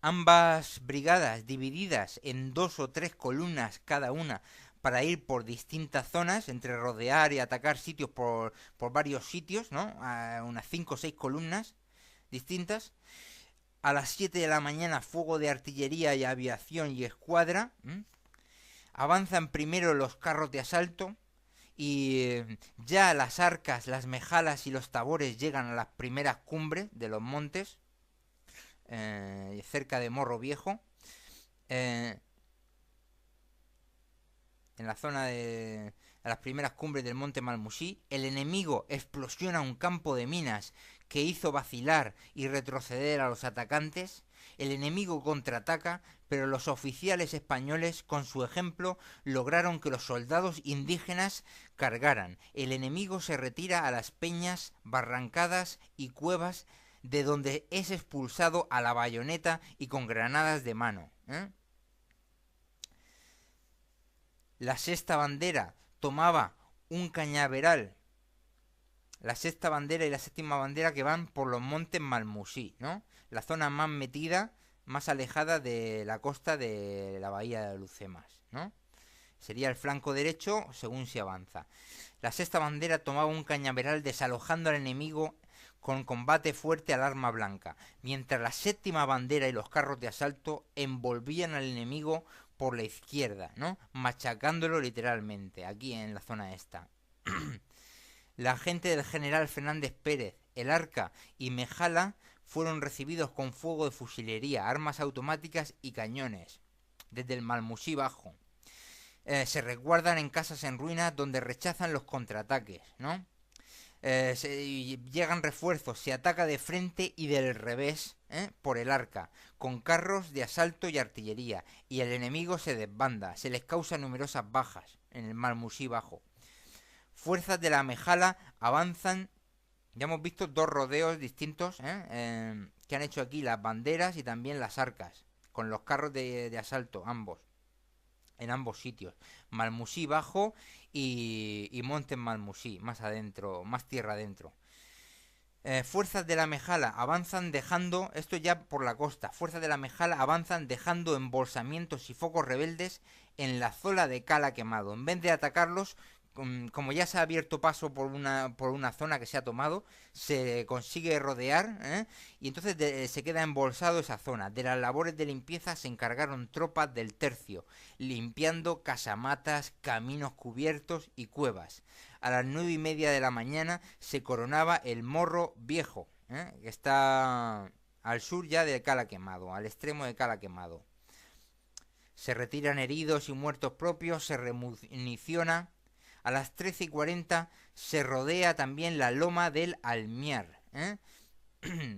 Ambas brigadas divididas en 2 o 3 columnas cada una para ir por distintas zonas, entre rodear y atacar sitios por varios sitios, ¿no? Unas 5 o 6 columnas distintas. A las 7 de la mañana fuego de artillería y aviación y escuadra, Avanzan primero los carros de asalto y ya las arcas, las mejalas y los tabores llegan a las primeras cumbres de los montes, cerca de Morro Viejo, eh, en la zona de a las primeras cumbres del monte Malmusí. El enemigo explosiona un campo de minas que hizo vacilar y retroceder a los atacantes. El enemigo contraataca, pero los oficiales españoles, con su ejemplo, lograron que los soldados indígenas cargaran. El enemigo se retira a las peñas, barrancadas y cuevas, de donde es expulsado a la bayoneta y con granadas de mano. La sexta bandera tomaba un cañaveral. La sexta bandera y la séptima bandera que van por los montes Malmusí, ¿no? La zona más metida, más alejada de la costa de la bahía de Lucemas, ¿no? Sería el flanco derecho según se avanza. La sexta bandera tomaba un cañaveral desalojando al enemigo con combate fuerte al arma blanca, mientras la séptima bandera y los carros de asalto envolvían al enemigo por la izquierda, ¿no? Machacándolo literalmente, aquí en la zona esta. La gente del general Fernández Pérez, el Arca y Mejala fueron recibidos con fuego de fusilería, armas automáticas y cañones, desde el Malmusí Bajo. Se resguardan en casas en ruinas donde rechazan los contraataques, ¿no? Llegan refuerzos, se ataca de frente y del revés, por el Arca, con carros de asalto y artillería, y el enemigo se desbanda, se les causa numerosas bajas en el Malmusí Bajo. Fuerzas de la Mejala avanzan, ya hemos visto dos rodeos distintos, que han hecho aquí las banderas y también las arcas, con los carros de asalto, ambos, en ambos sitios, Malmusí Bajo y Montes Malmusí, más adentro, más tierra adentro. Fuerzas de la Mejala avanzan dejando, esto ya por la costa, fuerzas de la Mejala avanzan dejando embolsamientos y focos rebeldes en la zona de Cala Quemado. En vez de atacarlos, como ya se ha abierto paso por una zona que se ha tomado, se consigue rodear, y entonces se queda embolsado esa zona. De las labores de limpieza se encargaron tropas del tercio, limpiando casamatas, caminos cubiertos y cuevas. A las 9:30 de la mañana se coronaba el Morro Viejo, que está al sur ya de Cala Quemado, al extremo de Cala Quemado. Se retiran heridos y muertos propios, se remuniciona. A las 13:40 se rodea también la loma del Almiar.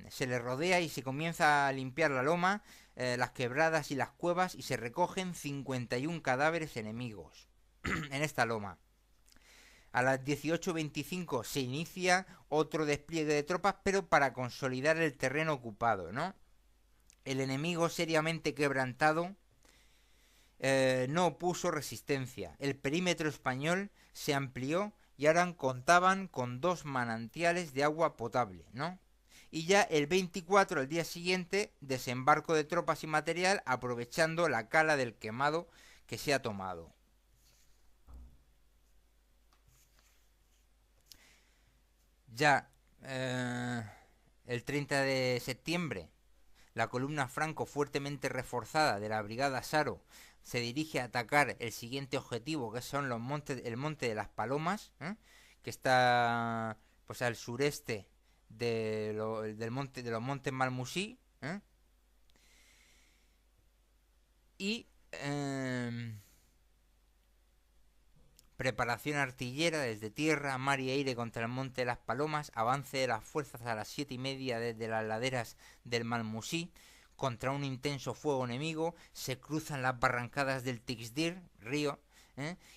Se le rodea y se comienza a limpiar la loma, las quebradas y las cuevas, y se recogen 51 cadáveres enemigos en esta loma. A las 18:25 se inicia otro despliegue de tropas, pero para consolidar el terreno ocupado, ¿no? El enemigo, seriamente quebrantado, no opuso resistencia. El perímetro español se amplió y ahora contaban con 2 manantiales de agua potable, ¿no? Y ya el 24, al día siguiente, desembarco de tropas y material, aprovechando la cala del Quemado que se ha tomado. Ya el 30 de septiembre, la columna Franco, fuertemente reforzada de la brigada Saro, se dirige a atacar el siguiente objetivo, que son el monte de las Palomas, que está pues al sureste de los montes Malmusí, y preparación artillera desde tierra, mar y aire contra el monte de las Palomas, avance de las fuerzas a las 7:30 desde las laderas del Malmusí contra un intenso fuego enemigo, se cruzan las barrancadas del Tixdir, río,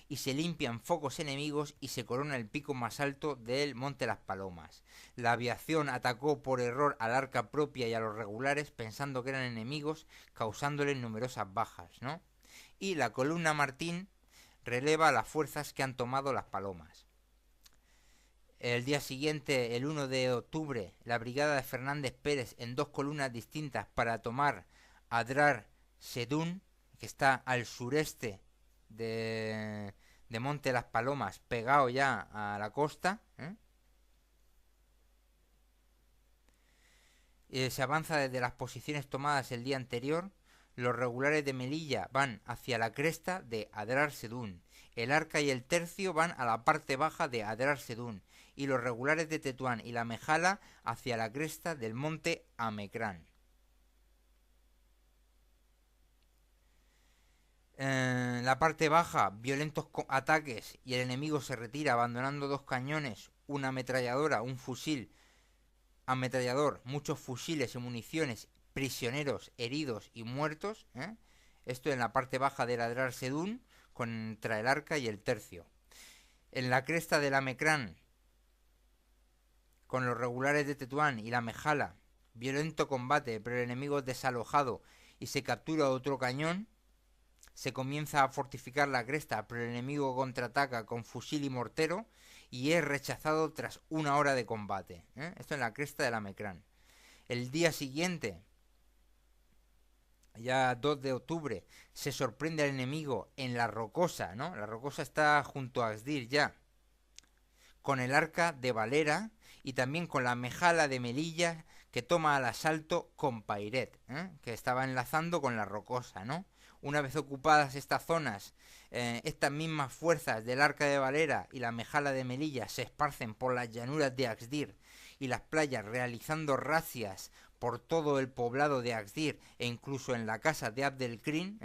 y se limpian focos enemigos y se corona el pico más alto del monte de las Palomas. La aviación atacó por error al arca propia y a los regulares pensando que eran enemigos, causándoles numerosas bajas, ¿no? Y la columna Martín releva a las fuerzas que han tomado las Palomas. El día siguiente, el 1 de octubre, la brigada de Fernández Pérez en 2 columnas distintas para tomar Adrar Sedún, que está al sureste de Monte Las Palomas, pegado ya a la costa. Se avanza desde las posiciones tomadas el día anterior. Los regulares de Melilla van hacia la cresta de Adrar Sedún. El Arca y el Tercio van a la parte baja de Adrar Sedún. Y los regulares de Tetuán y la Mejala hacia la cresta del monte Amecrán. En la parte baja, violentos ataques y el enemigo se retira abandonando 2 cañones, una ametralladora, un fusil ametrallador, muchos fusiles y municiones, prisioneros, heridos y muertos. Esto en la parte baja del Adrar Sedún contra el Arca y el Tercio. En la cresta del Amecrán, con los regulares de Tetuán y la Mejala, violento combate, pero el enemigo es desalojado y se captura otro cañón. Se comienza a fortificar la cresta, pero el enemigo contraataca con fusil y mortero y es rechazado tras 1 hora de combate. Esto en la cresta del Amecrán. El día siguiente, ya 2 de octubre, se sorprende al enemigo en la Rocosa, ¿no? La Rocosa está junto a Axdir ya, con el Arca de Valera y también con la Mejala de Melilla, que toma al asalto con Pairet, que estaba enlazando con la Rocosa, ¿no? Una vez ocupadas estas zonas, estas mismas fuerzas del Arca de Valera y la Mejala de Melilla se esparcen por las llanuras de Axdir y las playas, realizando razias por todo el poblado de Axdir e incluso en la casa de Abdelkrim.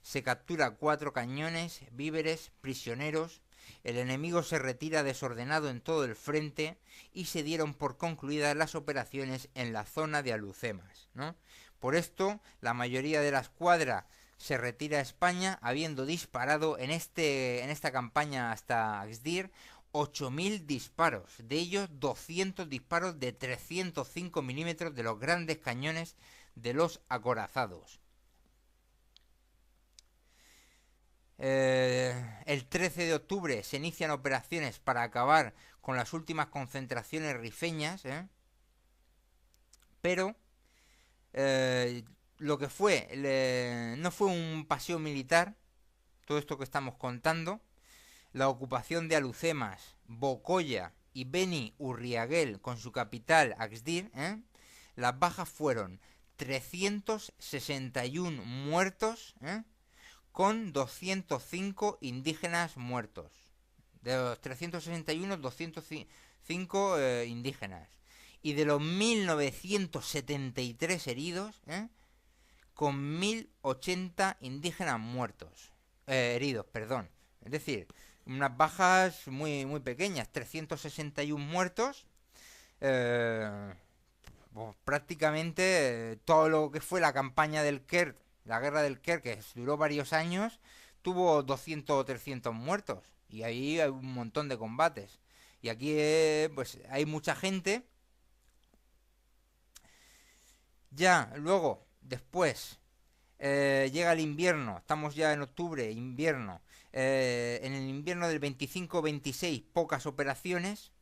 Se captura 4 cañones, víveres, prisioneros. El enemigo se retira desordenado en todo el frente y se dieron por concluidas las operaciones en la zona de Alucemas, ¿no? Por esto, la mayoría de la escuadra se retira a España, habiendo disparado en esta campaña hasta Axdir 8.000 disparos, de ellos 200 disparos de 305 milímetros de los grandes cañones de los acorazados. El 13 de octubre se inician operaciones para acabar con las últimas concentraciones rifeñas, pero lo que no fue un paseo militar, todo esto que estamos contando. La ocupación de Alucemas, Bocoya y Beni Urriaguel con su capital Axdir, las bajas fueron 361 muertos, con 205 indígenas muertos. De los 361, 205 indígenas. Y de los 1973 heridos, con 1080 indígenas muertos. Heridos, perdón. Es decir, unas bajas muy, muy pequeñas. 361 muertos. Pues prácticamente todo lo que fue la campaña del Kert, la guerra del Kert, que duró varios años, tuvo 200 o 300 muertos. Y ahí hay un montón de combates. Y aquí pues hay mucha gente. Ya, luego, después, llega el invierno. Estamos ya en octubre, invierno. En el invierno del 25-26, pocas operaciones.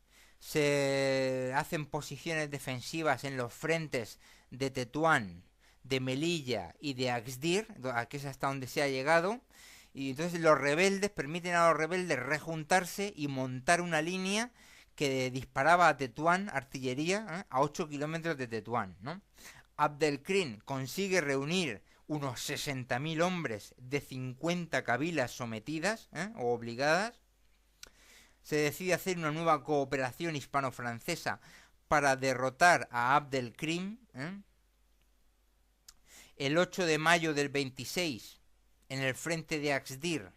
Se hacen posiciones defensivas en los frentes de Tetuán, de Melilla y de Axdir, que es hasta donde se ha llegado. Y entonces los rebeldes permiten a los rebeldes rejuntarse y montar una línea que disparaba a Tetuán, artillería, a 8 kilómetros de Tetuán, ¿no? Abdelkrim consigue reunir unos 60.000 hombres de 50 cabilas sometidas, o obligadas. Se decide hacer una nueva cooperación hispano-francesa para derrotar a Abdelkrim. El 8 de mayo del 26, en el frente de Axdir,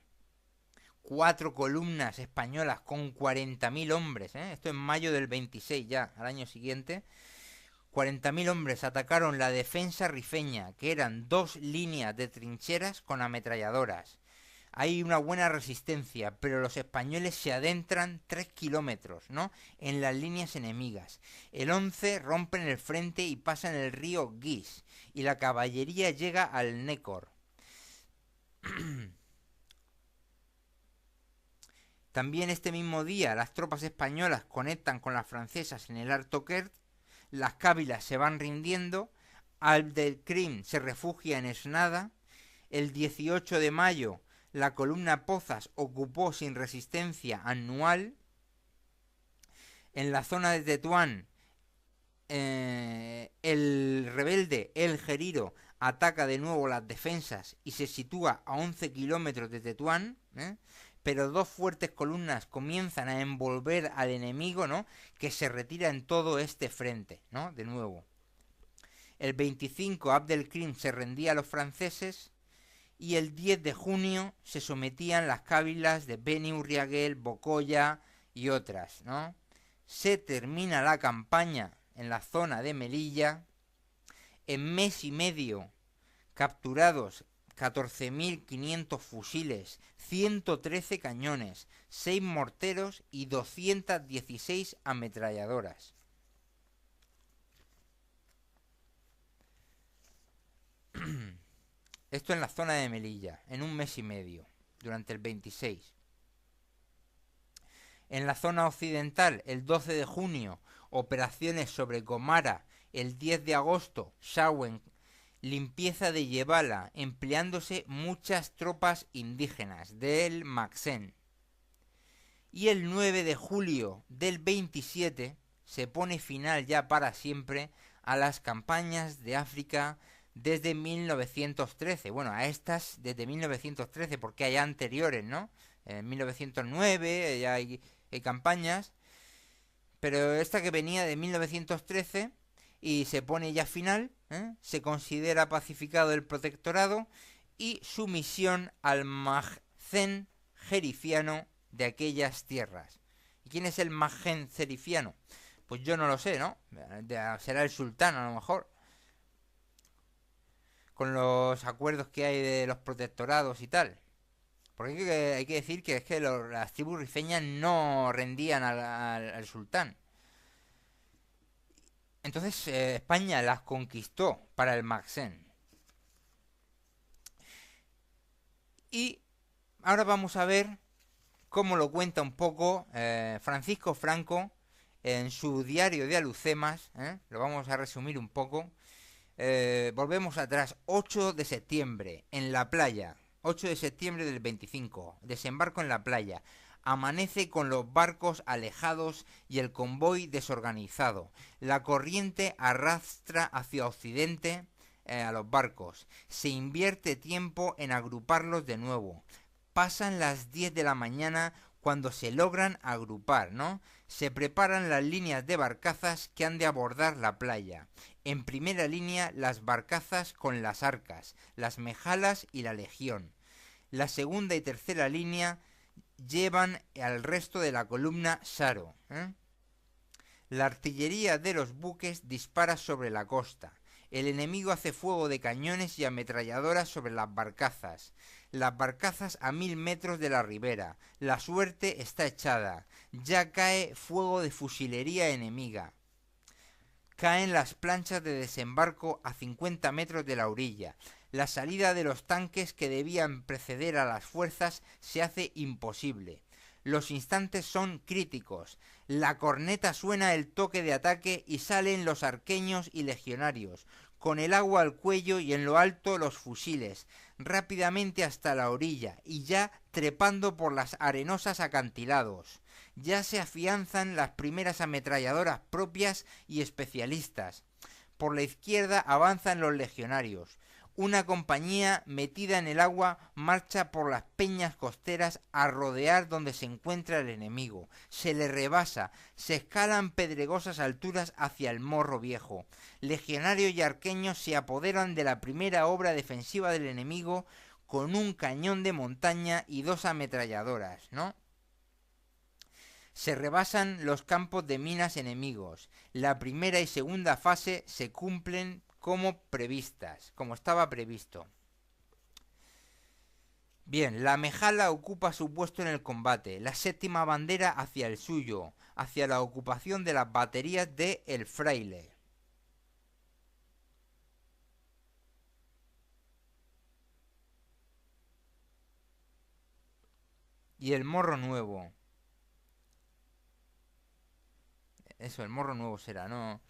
4 columnas españolas con 40.000 hombres, esto en mayo del 26 ya, al año siguiente, 40.000 hombres atacaron la defensa rifeña, que eran 2 líneas de trincheras con ametralladoras. Hay una buena resistencia, pero los españoles se adentran 3 kilómetros, ¿no?, en las líneas enemigas. El 11 rompen el frente y pasan el río Guis, y la caballería llega al Nécor. También este mismo día las tropas españolas conectan con las francesas en el Alto Kert. Las cávilas se van rindiendo. Abdelkrim se refugia en Esnada. El 18 de mayo la columna Pozas ocupó sin resistencia Anual. En la zona de Tetuán, el rebelde El Geriro ataca de nuevo las defensas y se sitúa a 11 kilómetros de Tetuán, pero dos fuertes columnas comienzan a envolver al enemigo, ¿no? Que se retira en todo este frente, ¿no? De nuevo. El 25 Abdelkrim se rendía a los franceses y el 10 de junio se sometían las cábilas de Beni Urriagel, Bocoya y otras, ¿no? Se termina la campaña en la zona de Melilla. En mes y medio capturados 14.500 fusiles, 113 cañones, 6 morteros y 216 ametralladoras. Esto en la zona de Melilla, en un mes y medio, durante el 26. En la zona occidental, el 12 de junio, operaciones sobre Gomara. El 10 de agosto, Shawen, limpieza de Yebala, empleándose muchas tropas indígenas del Maxen. Y el 9 de julio del 27 se pone final ya para siempre a las campañas de África desde 1913. Bueno, a estas desde 1913, porque hay anteriores, ¿no? En 1909 ya hay campañas, pero esta que venía de 1913 y se pone ya final, se considera pacificado el protectorado y sumisión al Mahzen jerifiano de aquellas tierras. ¿Y quién es el Mahzen jerifiano? Pues yo no lo sé, ¿no? Será el sultán a lo mejor, con los acuerdos que hay de los protectorados y tal. Porque hay que decir que es que las tribus rifeñas no rendían al sultán. Entonces España las conquistó para el Maxen. Y ahora vamos a ver cómo lo cuenta un poco Francisco Franco en su diario de Alucemas. Lo vamos a resumir un poco. Volvemos atrás, 8 de septiembre, en la playa. 8 de septiembre del 25, desembarco en la playa. Amanece con los barcos alejados y el convoy desorganizado. La corriente arrastra hacia occidente a los barcos. Se invierte tiempo en agruparlos de nuevo. Pasan las 10 de la mañana cuando se logran agrupar, ¿no? Se preparan las líneas de barcazas que han de abordar la playa. En primera línea las barcazas con las arcas, las mejalas y la legión. La segunda y tercera línea llevan al resto de la columna Saro. La artillería de los buques dispara sobre la costa. El enemigo hace fuego de cañones y ametralladoras sobre las barcazas a 1000 metros de la ribera. La suerte está echada. Ya cae fuego de fusilería enemiga. Caen las planchas de desembarco a 50 metros de la orilla. La salida de los tanques que debían preceder a las fuerzas se hace imposible. Los instantes son críticos. La corneta suena el toque de ataque y salen los arqueños y legionarios, con el agua al cuello y en lo alto los fusiles, rápidamente hasta la orilla y ya trepando por las arenosas acantilados. Ya se afianzan las primeras ametralladoras propias y especialistas. Por la izquierda avanzan los legionarios. Una compañía metida en el agua marcha por las peñas costeras a rodear donde se encuentra el enemigo. Se le rebasa, se escalan pedregosas alturas hacia el Morro Viejo. Legionarios y arqueños se apoderan de la primera obra defensiva del enemigo con un cañón de montaña y 2 ametralladoras, ¿no? Se rebasan los campos de minas enemigos. La primera y segunda fase se cumplen como previstas, como estaba previsto. Bien, la Mejala ocupa su puesto en el combate, la séptima bandera hacia el suyo, hacia la ocupación de las baterías de El Fraile. Y el Morro Nuevo. Eso, el Morro Nuevo será, ¿no?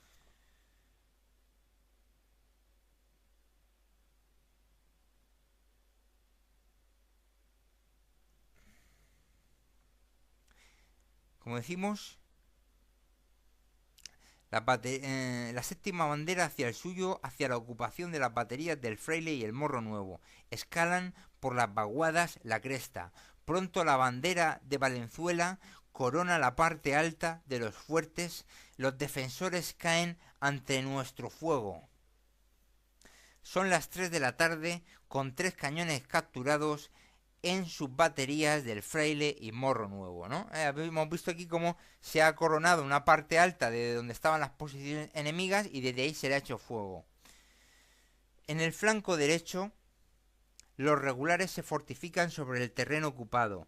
Como decimos, La séptima bandera hacia el suyo, hacia la ocupación de las baterías del Fraile y el Morro Nuevo. Escalan por las vaguadas la cresta. Pronto la bandera de Valenzuela corona la parte alta de los fuertes. Los defensores caen ante nuestro fuego. Son las 3 de la tarde, con 3 cañones capturados en sus baterías del Fraile y Morro Nuevo, ¿no? Hemos visto aquí cómo se ha coronado una parte alta de donde estaban las posiciones enemigas y desde ahí se le ha hecho fuego. En el flanco derecho, los regulares se fortifican sobre el terreno ocupado,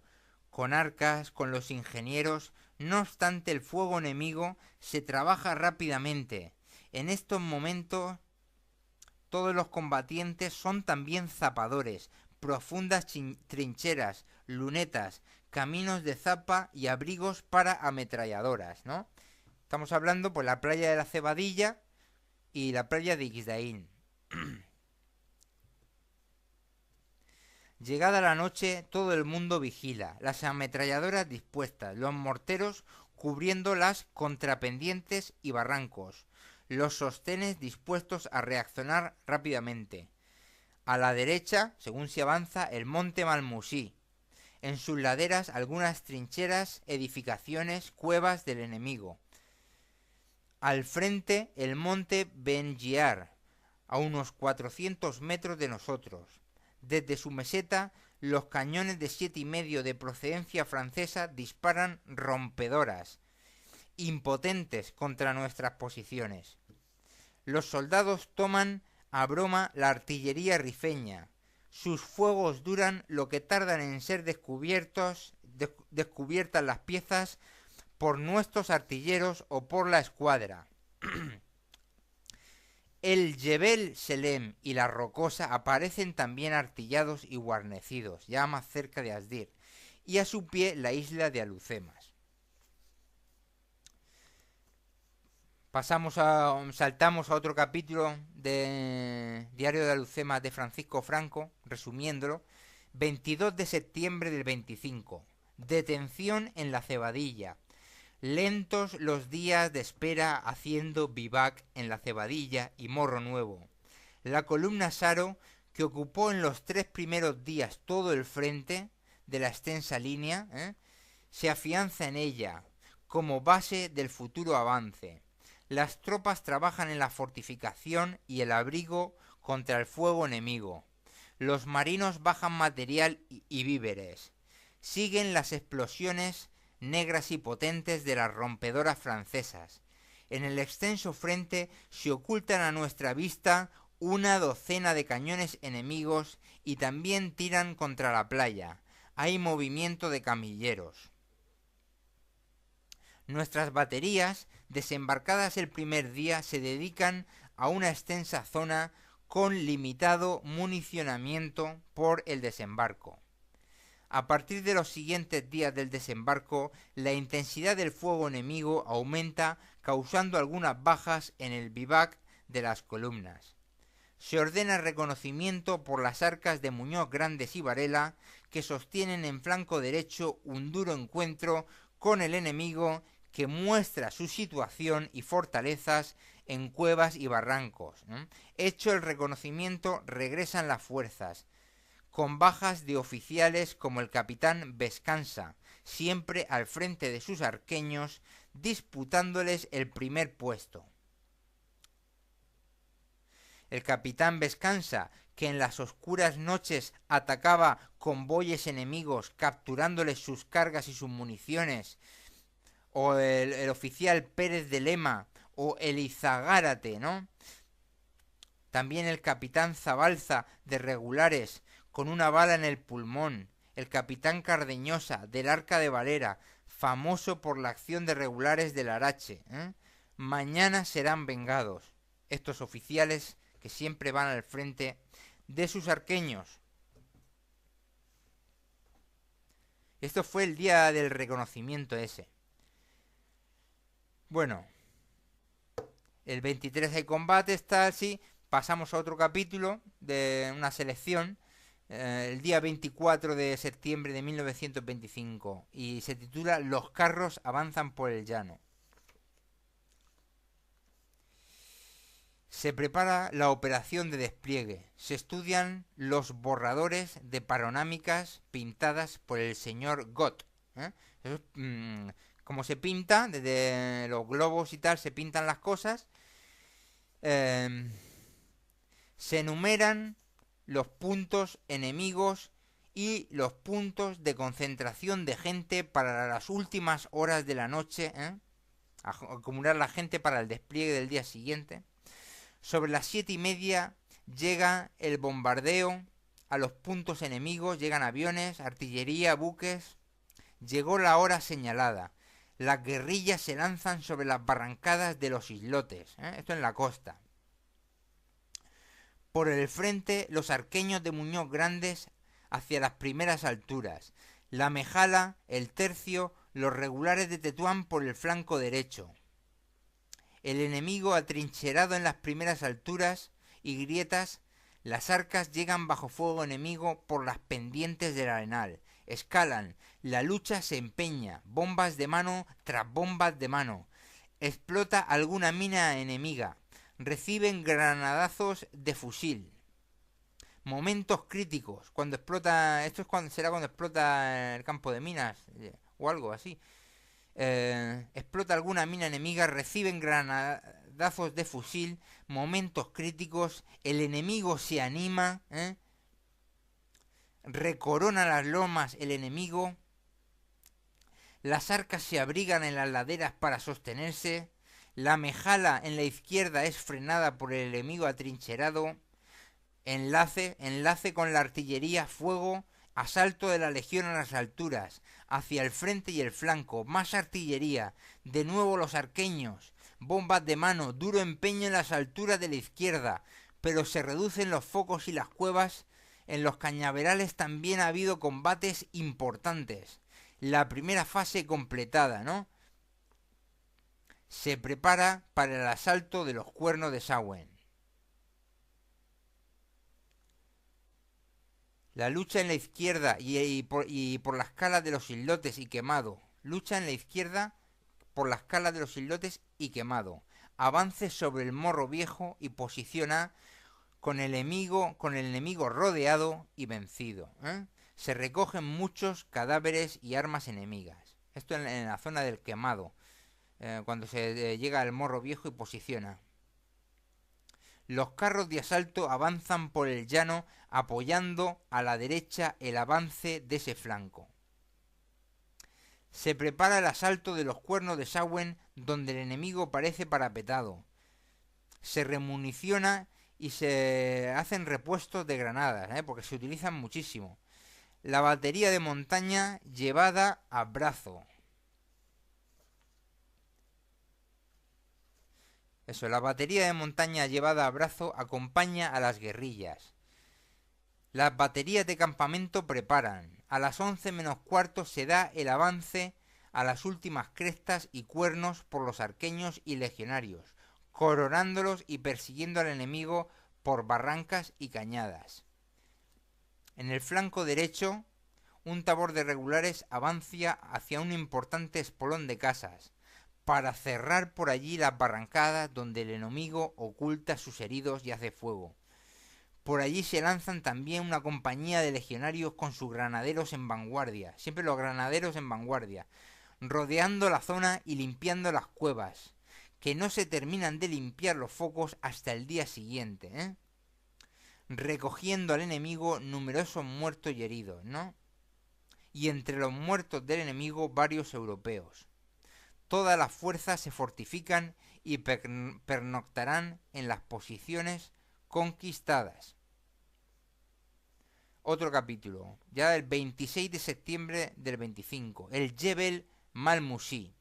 con arcas, con los ingenieros. No obstante, el fuego enemigo se trabaja rápidamente. En estos momentos, todos los combatientes son también zapadores, profundas trincheras, lunetas, caminos de zapa y abrigos para ametralladoras, ¿no? Estamos hablando por la playa de la Cebadilla y la playa de Ixdaín. Llegada la noche, todo el mundo vigila, las ametralladoras dispuestas, los morteros cubriendo las contrapendientes y barrancos, los sostenes dispuestos a reaccionar rápidamente. A la derecha, según se avanza, el monte Malmusí. En sus laderas algunas trincheras, edificaciones, cuevas del enemigo. Al frente el monte Bengiar, a unos 400 metros de nosotros. Desde su meseta los cañones de 7,5 de procedencia francesa disparan rompedoras, impotentes contra nuestras posiciones. Los soldados toman a broma la artillería rifeña. Sus fuegos duran lo que tardan en ser descubiertas las piezas por nuestros artilleros o por la escuadra. El Jebel Selem y la Rocosa aparecen también artillados y guarnecidos, ya más cerca de Asdir, y a su pie la isla de Alucemas. Saltamos a otro capítulo de Diario de Alucemas de Francisco Franco, resumiéndolo. 22 de septiembre del 25. Detención en la Cebadilla. Lentos los días de espera haciendo vivac en la Cebadilla y Morro Nuevo. La columna Saro, que ocupó en los 3 primeros días todo el frente de la extensa línea, se afianza en ella como base del futuro avance. Las tropas trabajan en la fortificación y el abrigo contra el fuego enemigo. Los marinos bajan material y víveres. Siguen las explosiones negras y potentes de las rompedoras francesas. En el extenso frente se ocultan a nuestra vista una docena de cañones enemigos y también tiran contra la playa. Hay movimiento de camilleros. Nuestras baterías, desembarcadas el primer día, se dedican a una extensa zona con limitado municionamiento por el desembarco. A partir de los siguientes días del desembarco, la intensidad del fuego enemigo aumenta, causando algunas bajas en el vivac de las columnas. Se ordena reconocimiento por las arcas de Muñoz Grandes y Varela, que sostienen en flanco derecho un duro encuentro con el enemigo que muestra su situación y fortalezas en cuevas y barrancos. Hecho el reconocimiento, regresan las fuerzas, con bajas de oficiales como el capitán Vescansa, siempre al frente de sus arqueños, disputándoles el primer puesto. El capitán Vescansa, que en las oscuras noches atacaba convoyes enemigos, capturándoles sus cargas y sus municiones, o el oficial Pérez de Lema, o Elizagárate, ¿no? También el capitán Zabalza, de regulares, con una bala en el pulmón. El capitán Cardeñosa, del Arca de Valera, famoso por la acción de regulares del Arache. Mañana serán vengados estos oficiales que siempre van al frente de sus arqueños. Esto fue el día del reconocimiento ese. Bueno, el 23 hay combate, está así. Pasamos a otro capítulo de una selección, el día 24 de septiembre de 1925, y se titula Los carros avanzan por el llano. Se prepara la operación de despliegue. Se estudian los borradores de panorámicas pintadas por el señor Gott. ¿Eh? Eso es, como se pinta, desde los globos y tal, se pintan las cosas. Eh, Se enumeran los puntos enemigos y los puntos de concentración de gente para las últimas horas de la noche, acumular la gente para el despliegue del día siguiente. Sobre las 7:30 llega el bombardeo a los puntos enemigos, llegan aviones, artillería, buques. Llegó la hora señalada. Las guerrillas se lanzan sobre las barrancadas de los islotes, esto en la costa. Por el frente, los arqueños de Muñoz Grandes hacia las primeras alturas. La Mejala, el Tercio, los regulares de Tetuán por el flanco derecho. El enemigo atrincherado en las primeras alturas y grietas. Las arcas llegan bajo fuego enemigo por las pendientes del arenal. Escalan. La lucha se empeña. Bombas de mano tras bombas de mano. Explota alguna mina enemiga. Reciben granadazos de fusil. Momentos críticos. Cuando explota... Esto es será cuando explota el campo de minas. O algo así. Explota alguna mina enemiga. Reciben granadazos de fusil. Momentos críticos. El enemigo se anima. Recorona las lomas el enemigo. Las arcas se abrigan en las laderas para sostenerse. La Mejala en la izquierda es frenada por el enemigo atrincherado. Enlace con la artillería, fuego, asalto de la legión a las alturas, hacia el frente y el flanco, más artillería, de nuevo los arqueños, bombas de mano, duro empeño en las alturas de la izquierda, pero se reducen los focos y las cuevas. En los cañaverales también ha habido combates importantes. La primera fase completada, ¿no? Se prepara para el asalto de los Cuernos de Sauen. La lucha en la izquierda y por las calas de los islotes y Quemado. Lucha en la izquierda por las calas de los islotes y Quemado. Avance sobre el Morro Viejo y posiciona con el enemigo rodeado y vencido. Se recogen muchos cadáveres y armas enemigas. Esto en la zona del Quemado. Cuando se llega al Morro Viejo y posiciona. Los carros de asalto avanzan por el llano apoyando a la derecha el avance de ese flanco. Se prepara el asalto de los Cuernos de Sauen donde el enemigo parece parapetado. Se remuniciona y se hacen repuestos de granadas, porque se utilizan muchísimo. La batería de montaña llevada a brazo. Eso, la batería de montaña llevada a brazo acompaña a las guerrillas. Las baterías de campamento preparan. A las 11 menos cuarto se da el avance a las últimas crestas y cuernos por los arqueños y legionarios, coronándolos y persiguiendo al enemigo por barrancas y cañadas. En el flanco derecho, un tabor de regulares avanza hacia un importante espolón de casas, para cerrar por allí las barrancadas donde el enemigo oculta sus heridos y hace fuego. Por allí se lanzan también una compañía de legionarios con sus granaderos en vanguardia, siempre los granaderos en vanguardia, rodeando la zona y limpiando las cuevas, que no se terminan de limpiar los focos hasta el día siguiente, recogiendo al enemigo numerosos muertos y heridos, ¿no? Y entre los muertos del enemigo varios europeos. Todas las fuerzas se fortifican y pernoctarán en las posiciones conquistadas. Otro capítulo, ya del 26 de septiembre del 25, el Jebel Malmusí.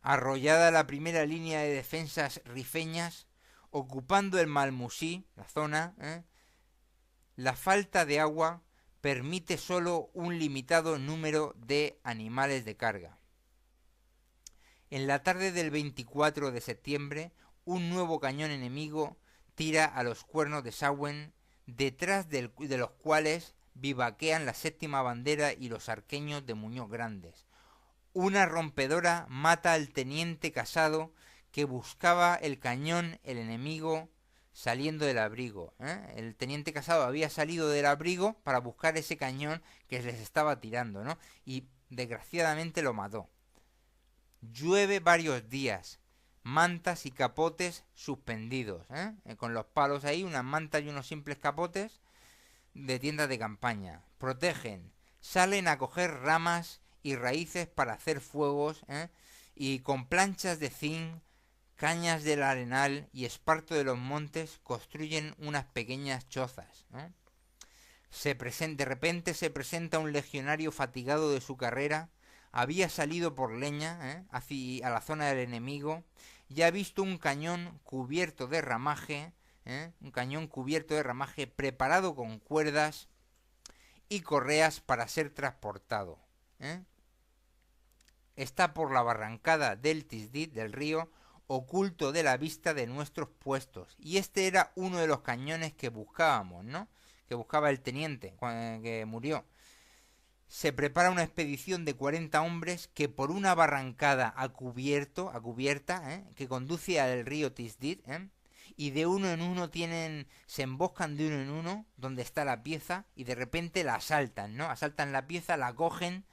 Arrollada la primera línea de defensas rifeñas, ocupando el Malmusí, la zona, la falta de agua permite solo un limitado número de animales de carga. En la tarde del 24 de septiembre, un nuevo cañón enemigo tira a los Cuernos de Sauen, detrás de los cuales vivaquean la séptima bandera y los arqueños de Muñoz Grandes. Una rompedora mata al teniente Casado, que buscaba el cañón el enemigo saliendo del abrigo. El teniente Casado había salido del abrigo para buscar ese cañón que les estaba tirando, ¿no? Y desgraciadamente lo mató. Llueve varios días, mantas y capotes suspendidos, con los palos ahí, unas mantas y unos simples capotes de tiendas de campaña. Protegen, salen a coger ramas y raíces para hacer fuegos, y con planchas de zinc, cañas del arenal y esparto de los montes construyen unas pequeñas chozas, ¿no? De repente se presenta un legionario fatigado de su carrera, había salido por leña, hacia a la zona del enemigo, y ha visto un cañón cubierto de ramaje, preparado con cuerdas y correas para ser transportado. Está por la barrancada del Tisdit, del río, oculto de la vista de nuestros puestos. Y este era uno de los cañones que buscábamos, ¿no? Que buscaba el teniente, que murió. Se prepara una expedición de 40 hombres que por una barrancada a cubierta, que conduce al río Tisdit, y de uno en uno se emboscan de uno en uno donde está la pieza y de repente la asaltan, ¿no? Asaltan la pieza, la cogen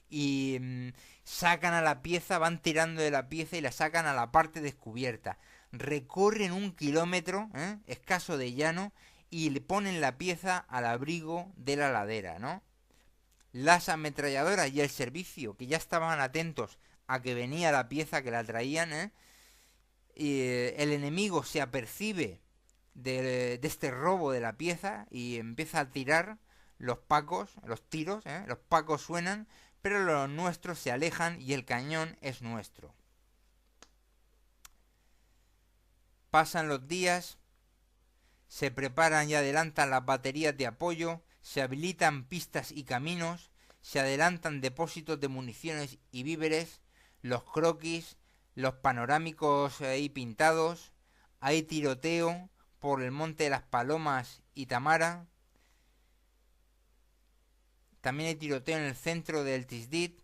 y sacan a la pieza, van tirando de la pieza y la sacan a la parte descubierta. Recorren 1 kilómetro, escaso de llano, y le ponen la pieza al abrigo de la ladera, ¿no? Las ametralladoras y el servicio, que ya estaban atentos a que venía la pieza, que la traían, y el enemigo se apercibe de este robo de la pieza y empieza a tirar los tiros, los pacos suenan, pero los nuestros se alejan y el cañón es nuestro. Pasan los días, se preparan y adelantan las baterías de apoyo, se habilitan pistas y caminos, se adelantan depósitos de municiones y víveres, los croquis, los panorámicos ahí pintados, hay tiroteo por el Monte de las Palomas y Tamara, también hay tiroteo en el centro del Tisdit,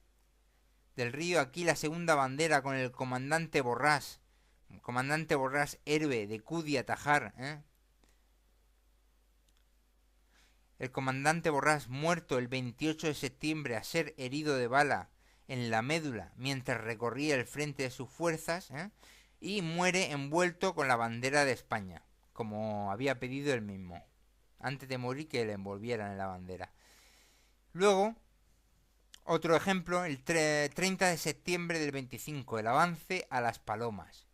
del río, aquí la segunda bandera con el comandante Borrás héroe de Cudia Tajar, El comandante Borrás muerto el 28 de septiembre a ser herido de bala en la médula mientras recorría el frente de sus fuerzas, y muere envuelto con la bandera de España, como había pedido él mismo, antes de morir que le envolvieran en la bandera. Luego, otro ejemplo, el 30 de septiembre del 25, el avance a Las Palomas.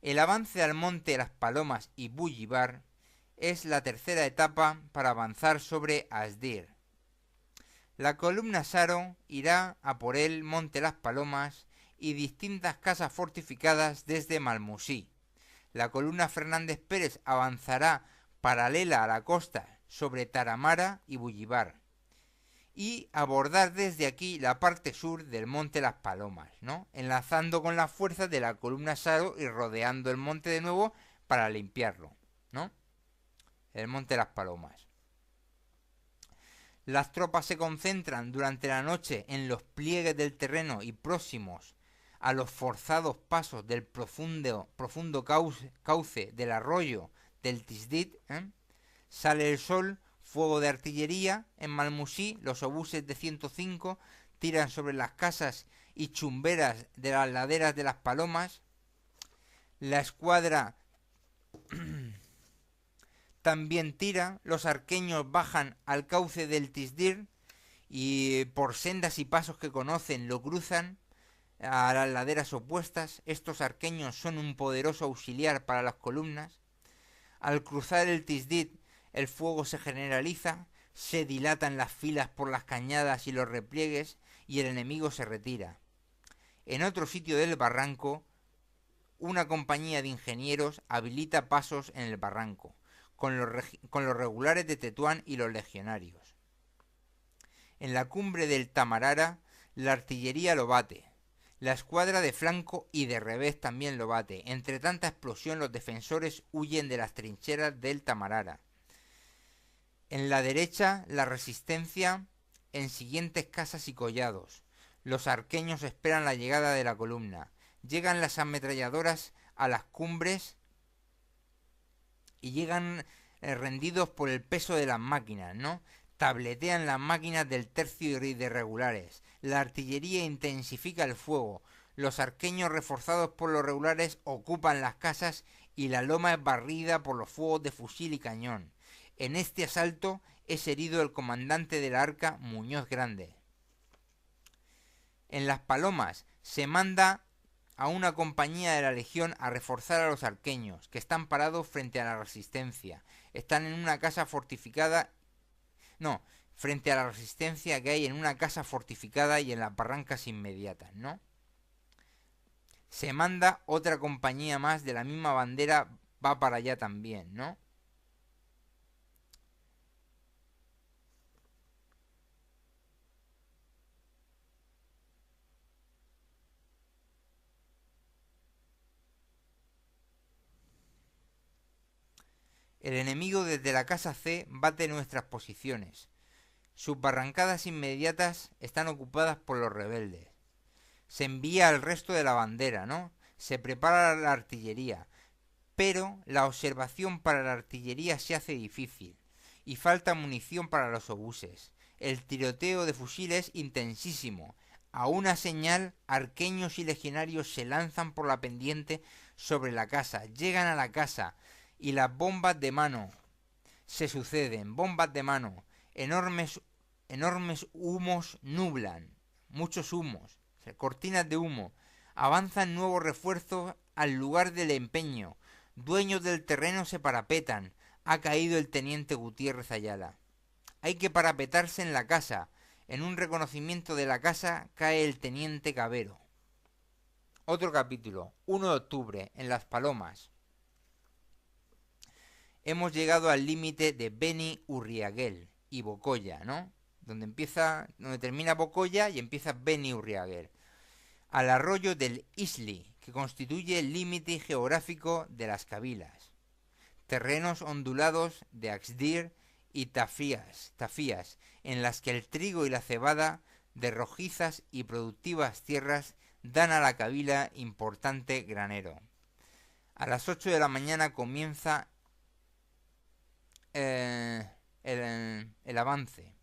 El avance al Monte de las Palomas y Bullibar es la tercera etapa para avanzar sobre Asdir. La columna Saro irá a por el Monte Las Palomas y distintas casas fortificadas desde Malmusí. La columna Fernández Pérez avanzará paralela a la costa sobre Taramara y Bullibar y abordar desde aquí la parte sur del Monte Las Palomas, ¿no? Enlazando con las fuerzas de la columna Saro y rodeando el monte de nuevo para limpiarlo, ¿no? El Monte Las Palomas. Las tropas se concentran durante la noche en los pliegues del terreno y próximos a los forzados pasos del profundo cauce del arroyo del Tisdit. Sale el sol, fuego de artillería en Malmusí, los obuses de 105 tiran sobre las casas y chumberas de las laderas de las Palomas. La escuadra también tira, los arqueños bajan al cauce del Tisdir y por sendas y pasos que conocen lo cruzan a las laderas opuestas. Estos arqueños son un poderoso auxiliar para las columnas. Al cruzar el Tisdit, el fuego se generaliza, se dilatan las filas por las cañadas y los repliegues y el enemigo se retira. En otro sitio del barranco, una compañía de ingenieros habilita pasos en el barranco, con los regulares de Tetuán y los legionarios. En la cumbre del Tamarara, la artillería lo bate. La escuadra de flanco y de revés también lo bate. Entre tanta explosión, los defensores huyen de las trincheras del Tamarara. En la derecha, la resistencia en siguientes casas y collados. Los arqueños esperan la llegada de la columna. Llegan las ametralladoras a las cumbres y llegan rendidos por el peso de las máquinas, ¿no? Tabletean las máquinas del tercio y de regulares. La artillería intensifica el fuego. Los arqueños reforzados por los regulares ocupan las casas y la loma es barrida por los fuegos de fusil y cañón. En este asalto es herido el comandante de la Arca, Muñoz Grande. En Las Palomas se manda a una compañía de la Legión a reforzar a los arqueños, que están parados frente a la resistencia. Están en una casa fortificada... No, frente a la resistencia que hay en una casa fortificada y en las barrancas inmediatas, ¿no? Se manda otra compañía más de la misma bandera, va para allá también, ¿no? El enemigo desde la casa C bate nuestras posiciones. Sus barrancadas inmediatas están ocupadas por los rebeldes. Se envía al resto de la bandera, ¿no? Se prepara la artillería, pero la observación para la artillería se hace difícil y falta munición para los obuses. El tiroteo de fusiles intensísimo. A una señal, arqueños y legionarios se lanzan por la pendiente sobre la casa, llegan a la casa y las bombas de mano se suceden, bombas de mano, enormes humos nublan, muchos humos, cortinas de humo, avanzan nuevos refuerzos al lugar del empeño, dueños del terreno se parapetan, ha caído el teniente Gutiérrez Ayala. Hay que parapetarse en la casa, en un reconocimiento de la casa cae el teniente Cabero. Otro capítulo, 1 de octubre, en Las Palomas. Hemos llegado al límite de Beni Urriaguel y Bocoya, ¿no? Donde termina Bocoya y empieza Beni Urriaguel. Al arroyo del Isli, que constituye el límite geográfico de las Cabilas. Terrenos ondulados de Axdir y Tafías, en las que el trigo y la cebada de rojizas y productivas tierras dan a la Kabila importante granero. A las 8 de la mañana comienza el avance.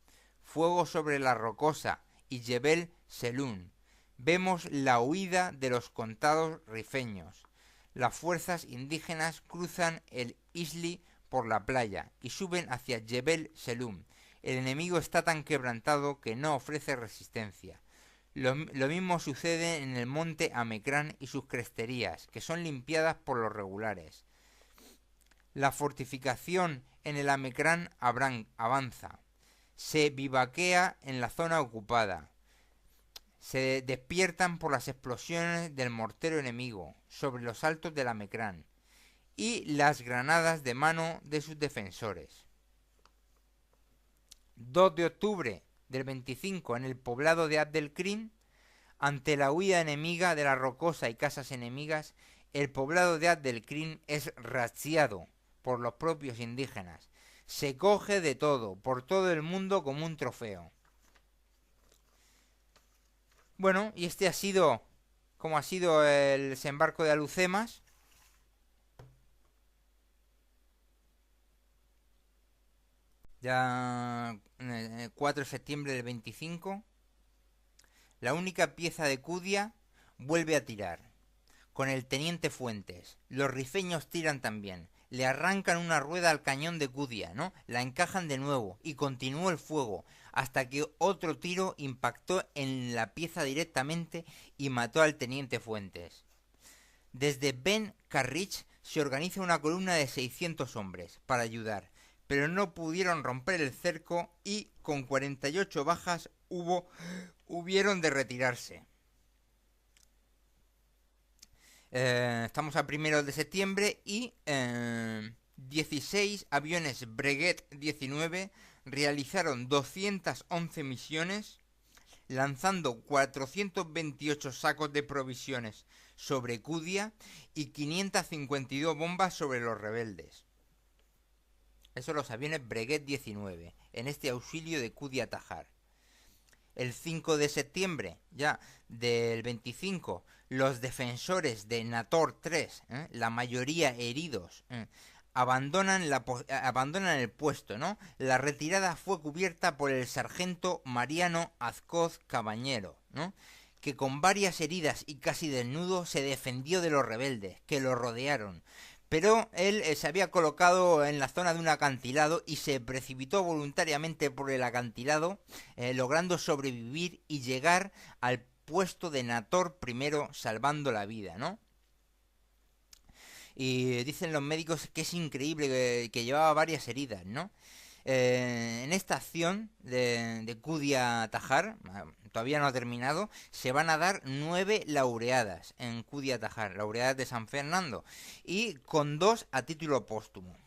Fuego sobre la Rocosa y Jebel Selún. Vemos la huida de los contados rifeños. Las fuerzas indígenas cruzan el Isli por la playa y suben hacia Jebel Selún. El enemigo está tan quebrantado que no ofrece resistencia. Lo mismo sucede en el monte Amecrán y sus cresterías, que son limpiadas por los regulares. La fortificación en el Amecrán avanza. Se vivaquea en la zona ocupada. Se despiertan por las explosiones del mortero enemigo sobre los altos del Amecrán y las granadas de mano de sus defensores. 2 de octubre del 25 en el poblado de Abdelkrim, ante la huida enemiga de la Rocosa y casas enemigas, el poblado de Abdelkrim es razziado por los propios indígenas. Se coge de todo, por todo el mundo como un trofeo. Bueno, y este ha sido como ha sido el desembarco de Alucemas. Ya 4 de septiembre del 25. La única pieza de Cudia vuelve a tirar, con el teniente Fuentes. Los rifeños tiran también. Le arrancan una rueda al cañón de Cudia, ¿no? La encajan de nuevo y continuó el fuego hasta que otro tiro impactó en la pieza directamente y mató al teniente Fuentes. Desde Ben Carrich se organiza una columna de 600 hombres para ayudar, pero no pudieron romper el cerco y con 48 bajas hubieron de retirarse. Estamos a 1 de septiembre y 16 aviones Breguet 19 realizaron 211 misiones, lanzando 428 sacos de provisiones sobre Cudia y 552 bombas sobre los rebeldes. Eso los aviones Breguet 19, en este auxilio de Cudia Tajar. el 5 de septiembre ya del 25, los defensores de Nator 3, la mayoría heridos, abandonan el puesto, ¿no? La retirada fue cubierta por el sargento Mariano Azcoz Cabañero, ¿no? Que con varias heridas y casi desnudo se defendió de los rebeldes, que lo rodearon. Pero él se había colocado en la zona de un acantilado y se precipitó voluntariamente por el acantilado, logrando sobrevivir y llegar al puesto de Nator primero, salvando la vida, ¿no? Y dicen los médicos que es increíble, que llevaba varias heridas, ¿no? En esta acción de Kudia Tajar, todavía no ha terminado, se van a dar 9 laureadas en Kudia Tajar, laureadas de San Fernando, y con 2 a título póstumo.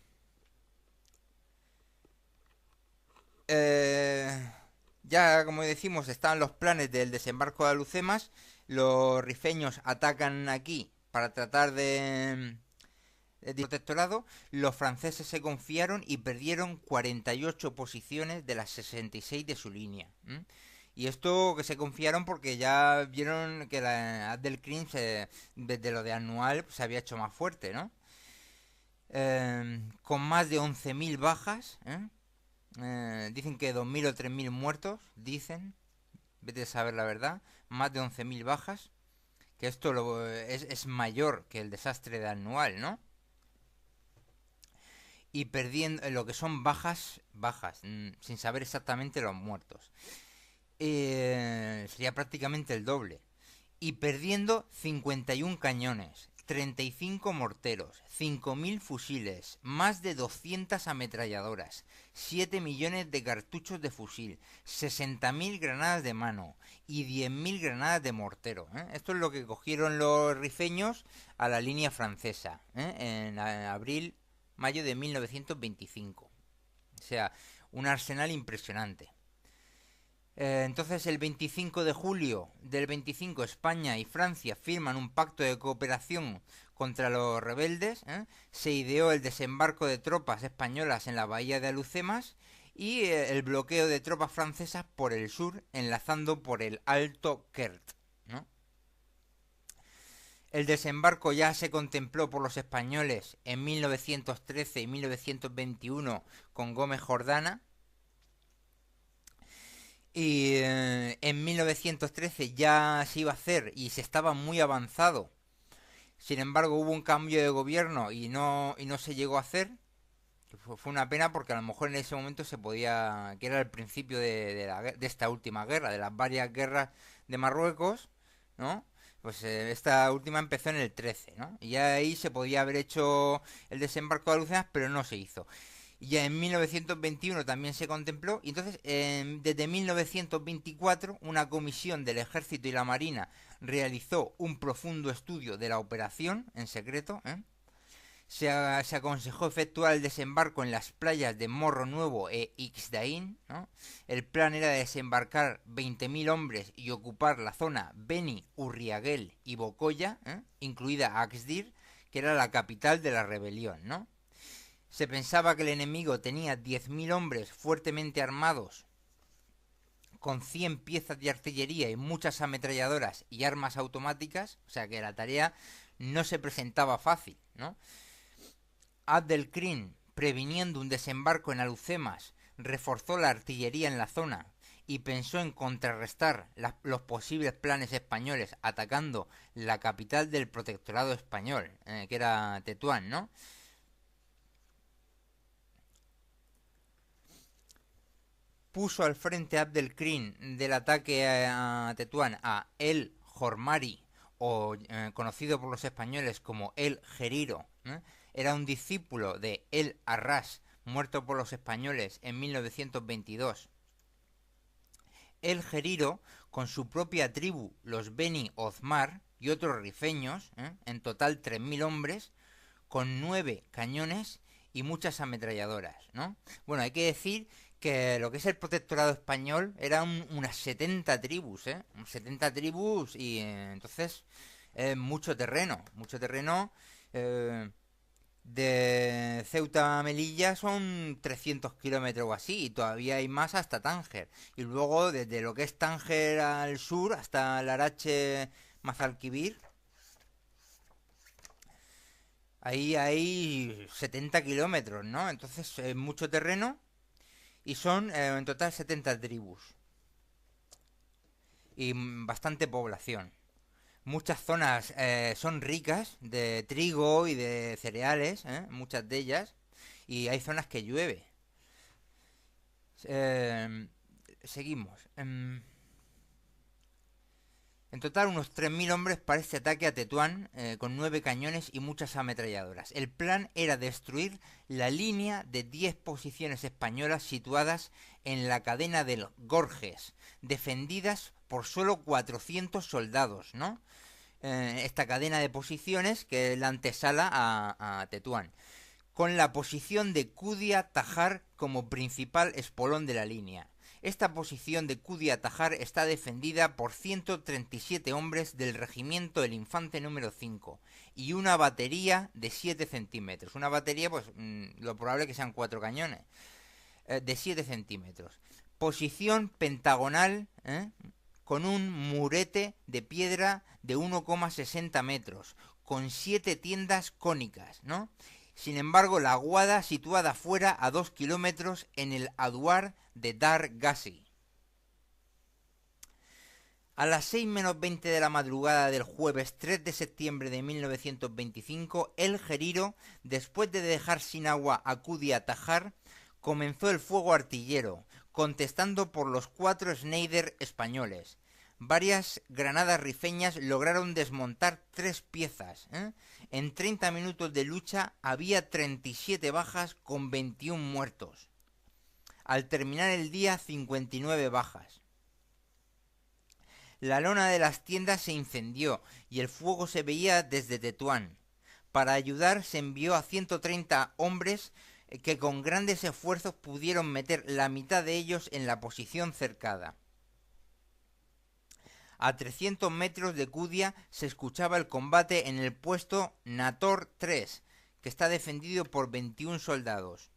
Ya, como decimos, están los planes del desembarco de Alucemas. Los rifeños atacan aquí para tratar de protectorado. Los franceses se confiaron y perdieron 48 posiciones de las 66 de su línea. Y esto que se confiaron porque ya vieron que la Abdelkrim, desde lo de Anual, se había hecho más fuerte, ¿no? Con más de 11.000 bajas, dicen que 2.000 o 3.000 muertos, dicen, vete a saber la verdad, más de 11.000 bajas, que esto es mayor que el desastre de Anual, ¿no? Y perdiendo lo que son bajas, sin saber exactamente los muertos. Sería prácticamente el doble. Y perdiendo 51 cañones, 35 morteros, 5.000 fusiles, más de 200 ametralladoras, 7 millones de cartuchos de fusil, 60.000 granadas de mano y 10.000 granadas de mortero. Esto es lo que cogieron los rifeños a la línea francesa en mayo de 1925. O sea, un arsenal impresionante. Entonces el 25 de julio del 25 España y Francia firman un pacto de cooperación contra los rebeldes. Se ideó el desembarco de tropas españolas en la bahía de Alhucemas y el bloqueo de tropas francesas por el sur, enlazando por el Alto Kert, ¿no? El desembarco ya se contempló por los españoles en 1913 y 1921 con Gómez Jordana. Y en 1913 ya se iba a hacer y se estaba muy avanzado. Sin embargo, hubo un cambio de gobierno y no se llegó a hacer. Fue una pena porque a lo mejor en ese momento se podía, que era el principio de esta última guerra, de las varias guerras de Marruecos, ¿no? Pues esta última empezó en el 13, ¿no? Y ya ahí se podía haber hecho el desembarco de Alucemas, pero no se hizo. Y ya en 1921 también se contempló, y entonces desde 1924 una comisión del Ejército y la Marina realizó un profundo estudio de la operación en secreto. Se aconsejó efectuar el desembarco en las playas de Morro Nuevo e Ixdaín, ¿no? El plan era desembarcar 20.000 hombres y ocupar la zona Beni, Urriaguel y Bocoya, incluida Axdir, que era la capital de la rebelión, ¿no? Se pensaba que el enemigo tenía 10.000 hombres fuertemente armados, con 100 piezas de artillería y muchas ametralladoras y armas automáticas, o sea que la tarea no se presentaba fácil, ¿no? Abdelkrim, previniendo un desembarco en Alhucemas, reforzó la artillería en la zona y pensó en contrarrestar los posibles planes españoles atacando la capital del protectorado español, que era Tetuán, ¿no? Puso al frente Abdelkrim del ataque a Tetuán a El Jormari, o conocido por los españoles como El Geriro. Era un discípulo de El Arras, muerto por los españoles en 1922. El Geriro, con su propia tribu, los Beni Ozmar, y otros rifeños, en total 3.000 hombres, con 9 cañones y muchas ametralladoras, ¿no? Bueno, hay que decir que lo que es el protectorado español eran unas 70 tribus, 70 tribus y entonces mucho terreno, De Ceuta a Melilla son 300 kilómetros o así, y todavía hay más hasta Tánger. Y luego desde lo que es Tánger al sur hasta Larache, Mazalquivir, ahí hay 70 kilómetros, ¿no? Entonces es mucho terreno y son en total 70 tribus y bastante población. Muchas zonas son ricas de trigo y de cereales, muchas de ellas, y hay zonas que llueve. Eh, Seguimos. En total, unos 3.000 hombres para este ataque a Tetuán, con 9 cañones y muchas ametralladoras. El plan era destruir la línea de 10 posiciones españolas situadas en la cadena del Gorges, defendidas por solo 400 soldados, ¿no? Esta cadena de posiciones que es la antesala a Tetuán, con la posición de Cudia-Tajar como principal espolón de la línea. Esta posición de Cudia-Tajar está defendida por 137 hombres del regimiento del Infante número 5 y una batería de 7 centímetros. Una batería, pues lo probable es que sean 4 cañones, de 7 centímetros. Posición pentagonal, con un murete de piedra de 1,60 metros, con 7 tiendas cónicas, ¿no? Sin embargo, la aguada situada fuera a 2 kilómetros en el aduar de Dar Gassi. A las 6 menos 20 de la madrugada del jueves 3 de septiembre de 1925, el Geriro, después de dejar sin agua a Cudia-Tajar, comenzó el fuego artillero, contestando por los 4 Schneider españoles. Varias granadas rifeñas lograron desmontar 3 piezas. En 30 minutos de lucha había 37 bajas con 21 muertos. Al terminar el día, 59 bajas. La lona de las tiendas se incendió y el fuego se veía desde Tetuán. Para ayudar se envió a 130 hombres que con grandes esfuerzos pudieron meter la mitad de ellos en la posición cercada. A 300 metros de Cudia se escuchaba el combate en el puesto Nator 3, que está defendido por 21 soldados.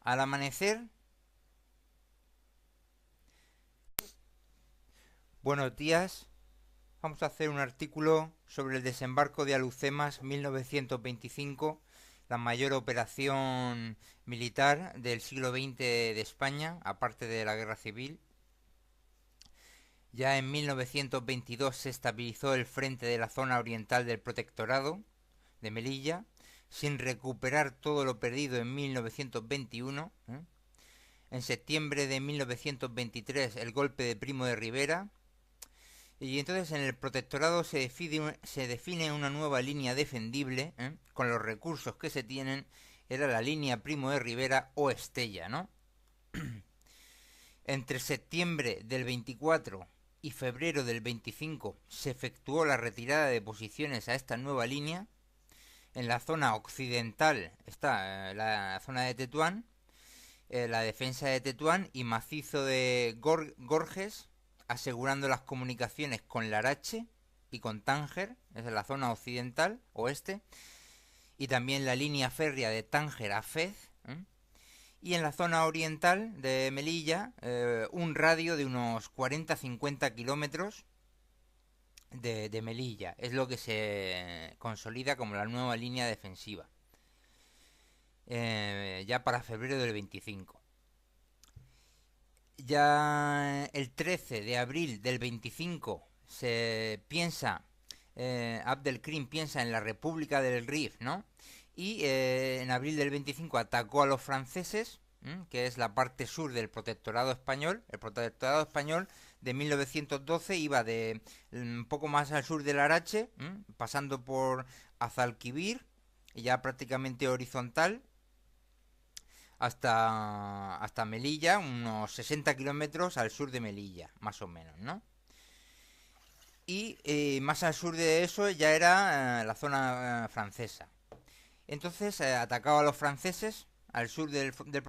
Al amanecer, buenos días, vamos a hacer un artículo sobre el desembarco de Alhucemas 1925, la mayor operación militar del siglo XX de España, aparte de la Guerra Civil. Ya en 1922 se estabilizó el frente de la zona oriental del Protectorado de Melilla, sin recuperar todo lo perdido en 1921. En septiembre de 1923 el golpe de Primo de Rivera. Y entonces en el protectorado se define una nueva línea defendible, con los recursos que se tienen. Era la línea Primo de Rivera o Estella, ¿no? Entre septiembre del 24 y febrero del 25 se efectuó la retirada de posiciones a esta nueva línea. En la zona occidental está la zona de Tetuán, la defensa de Tetuán y macizo de Gorges, asegurando las comunicaciones con Larache y con Tánger, es la zona occidental, oeste, y también la línea férrea de Tánger a Fez, y en la zona oriental de Melilla, un radio de unos 40-50 kilómetros de Melilla. Es lo que se consolida como la nueva línea defensiva. Ya para febrero del 25. Ya el 13 de abril del 25 se piensa, Abdelkrim piensa en la República del Rif, ¿no? Y en abril del 25 atacó a los franceses, que es la parte sur del protectorado español. El protectorado español de 1912 iba de un poco más al sur del Arache, pasando por Azalquivir, ya prácticamente horizontal, hasta Melilla, unos 60 kilómetros al sur de Melilla, más o menos, ¿no? Y más al sur de eso ya era la zona francesa. Entonces atacaba a los franceses al sur del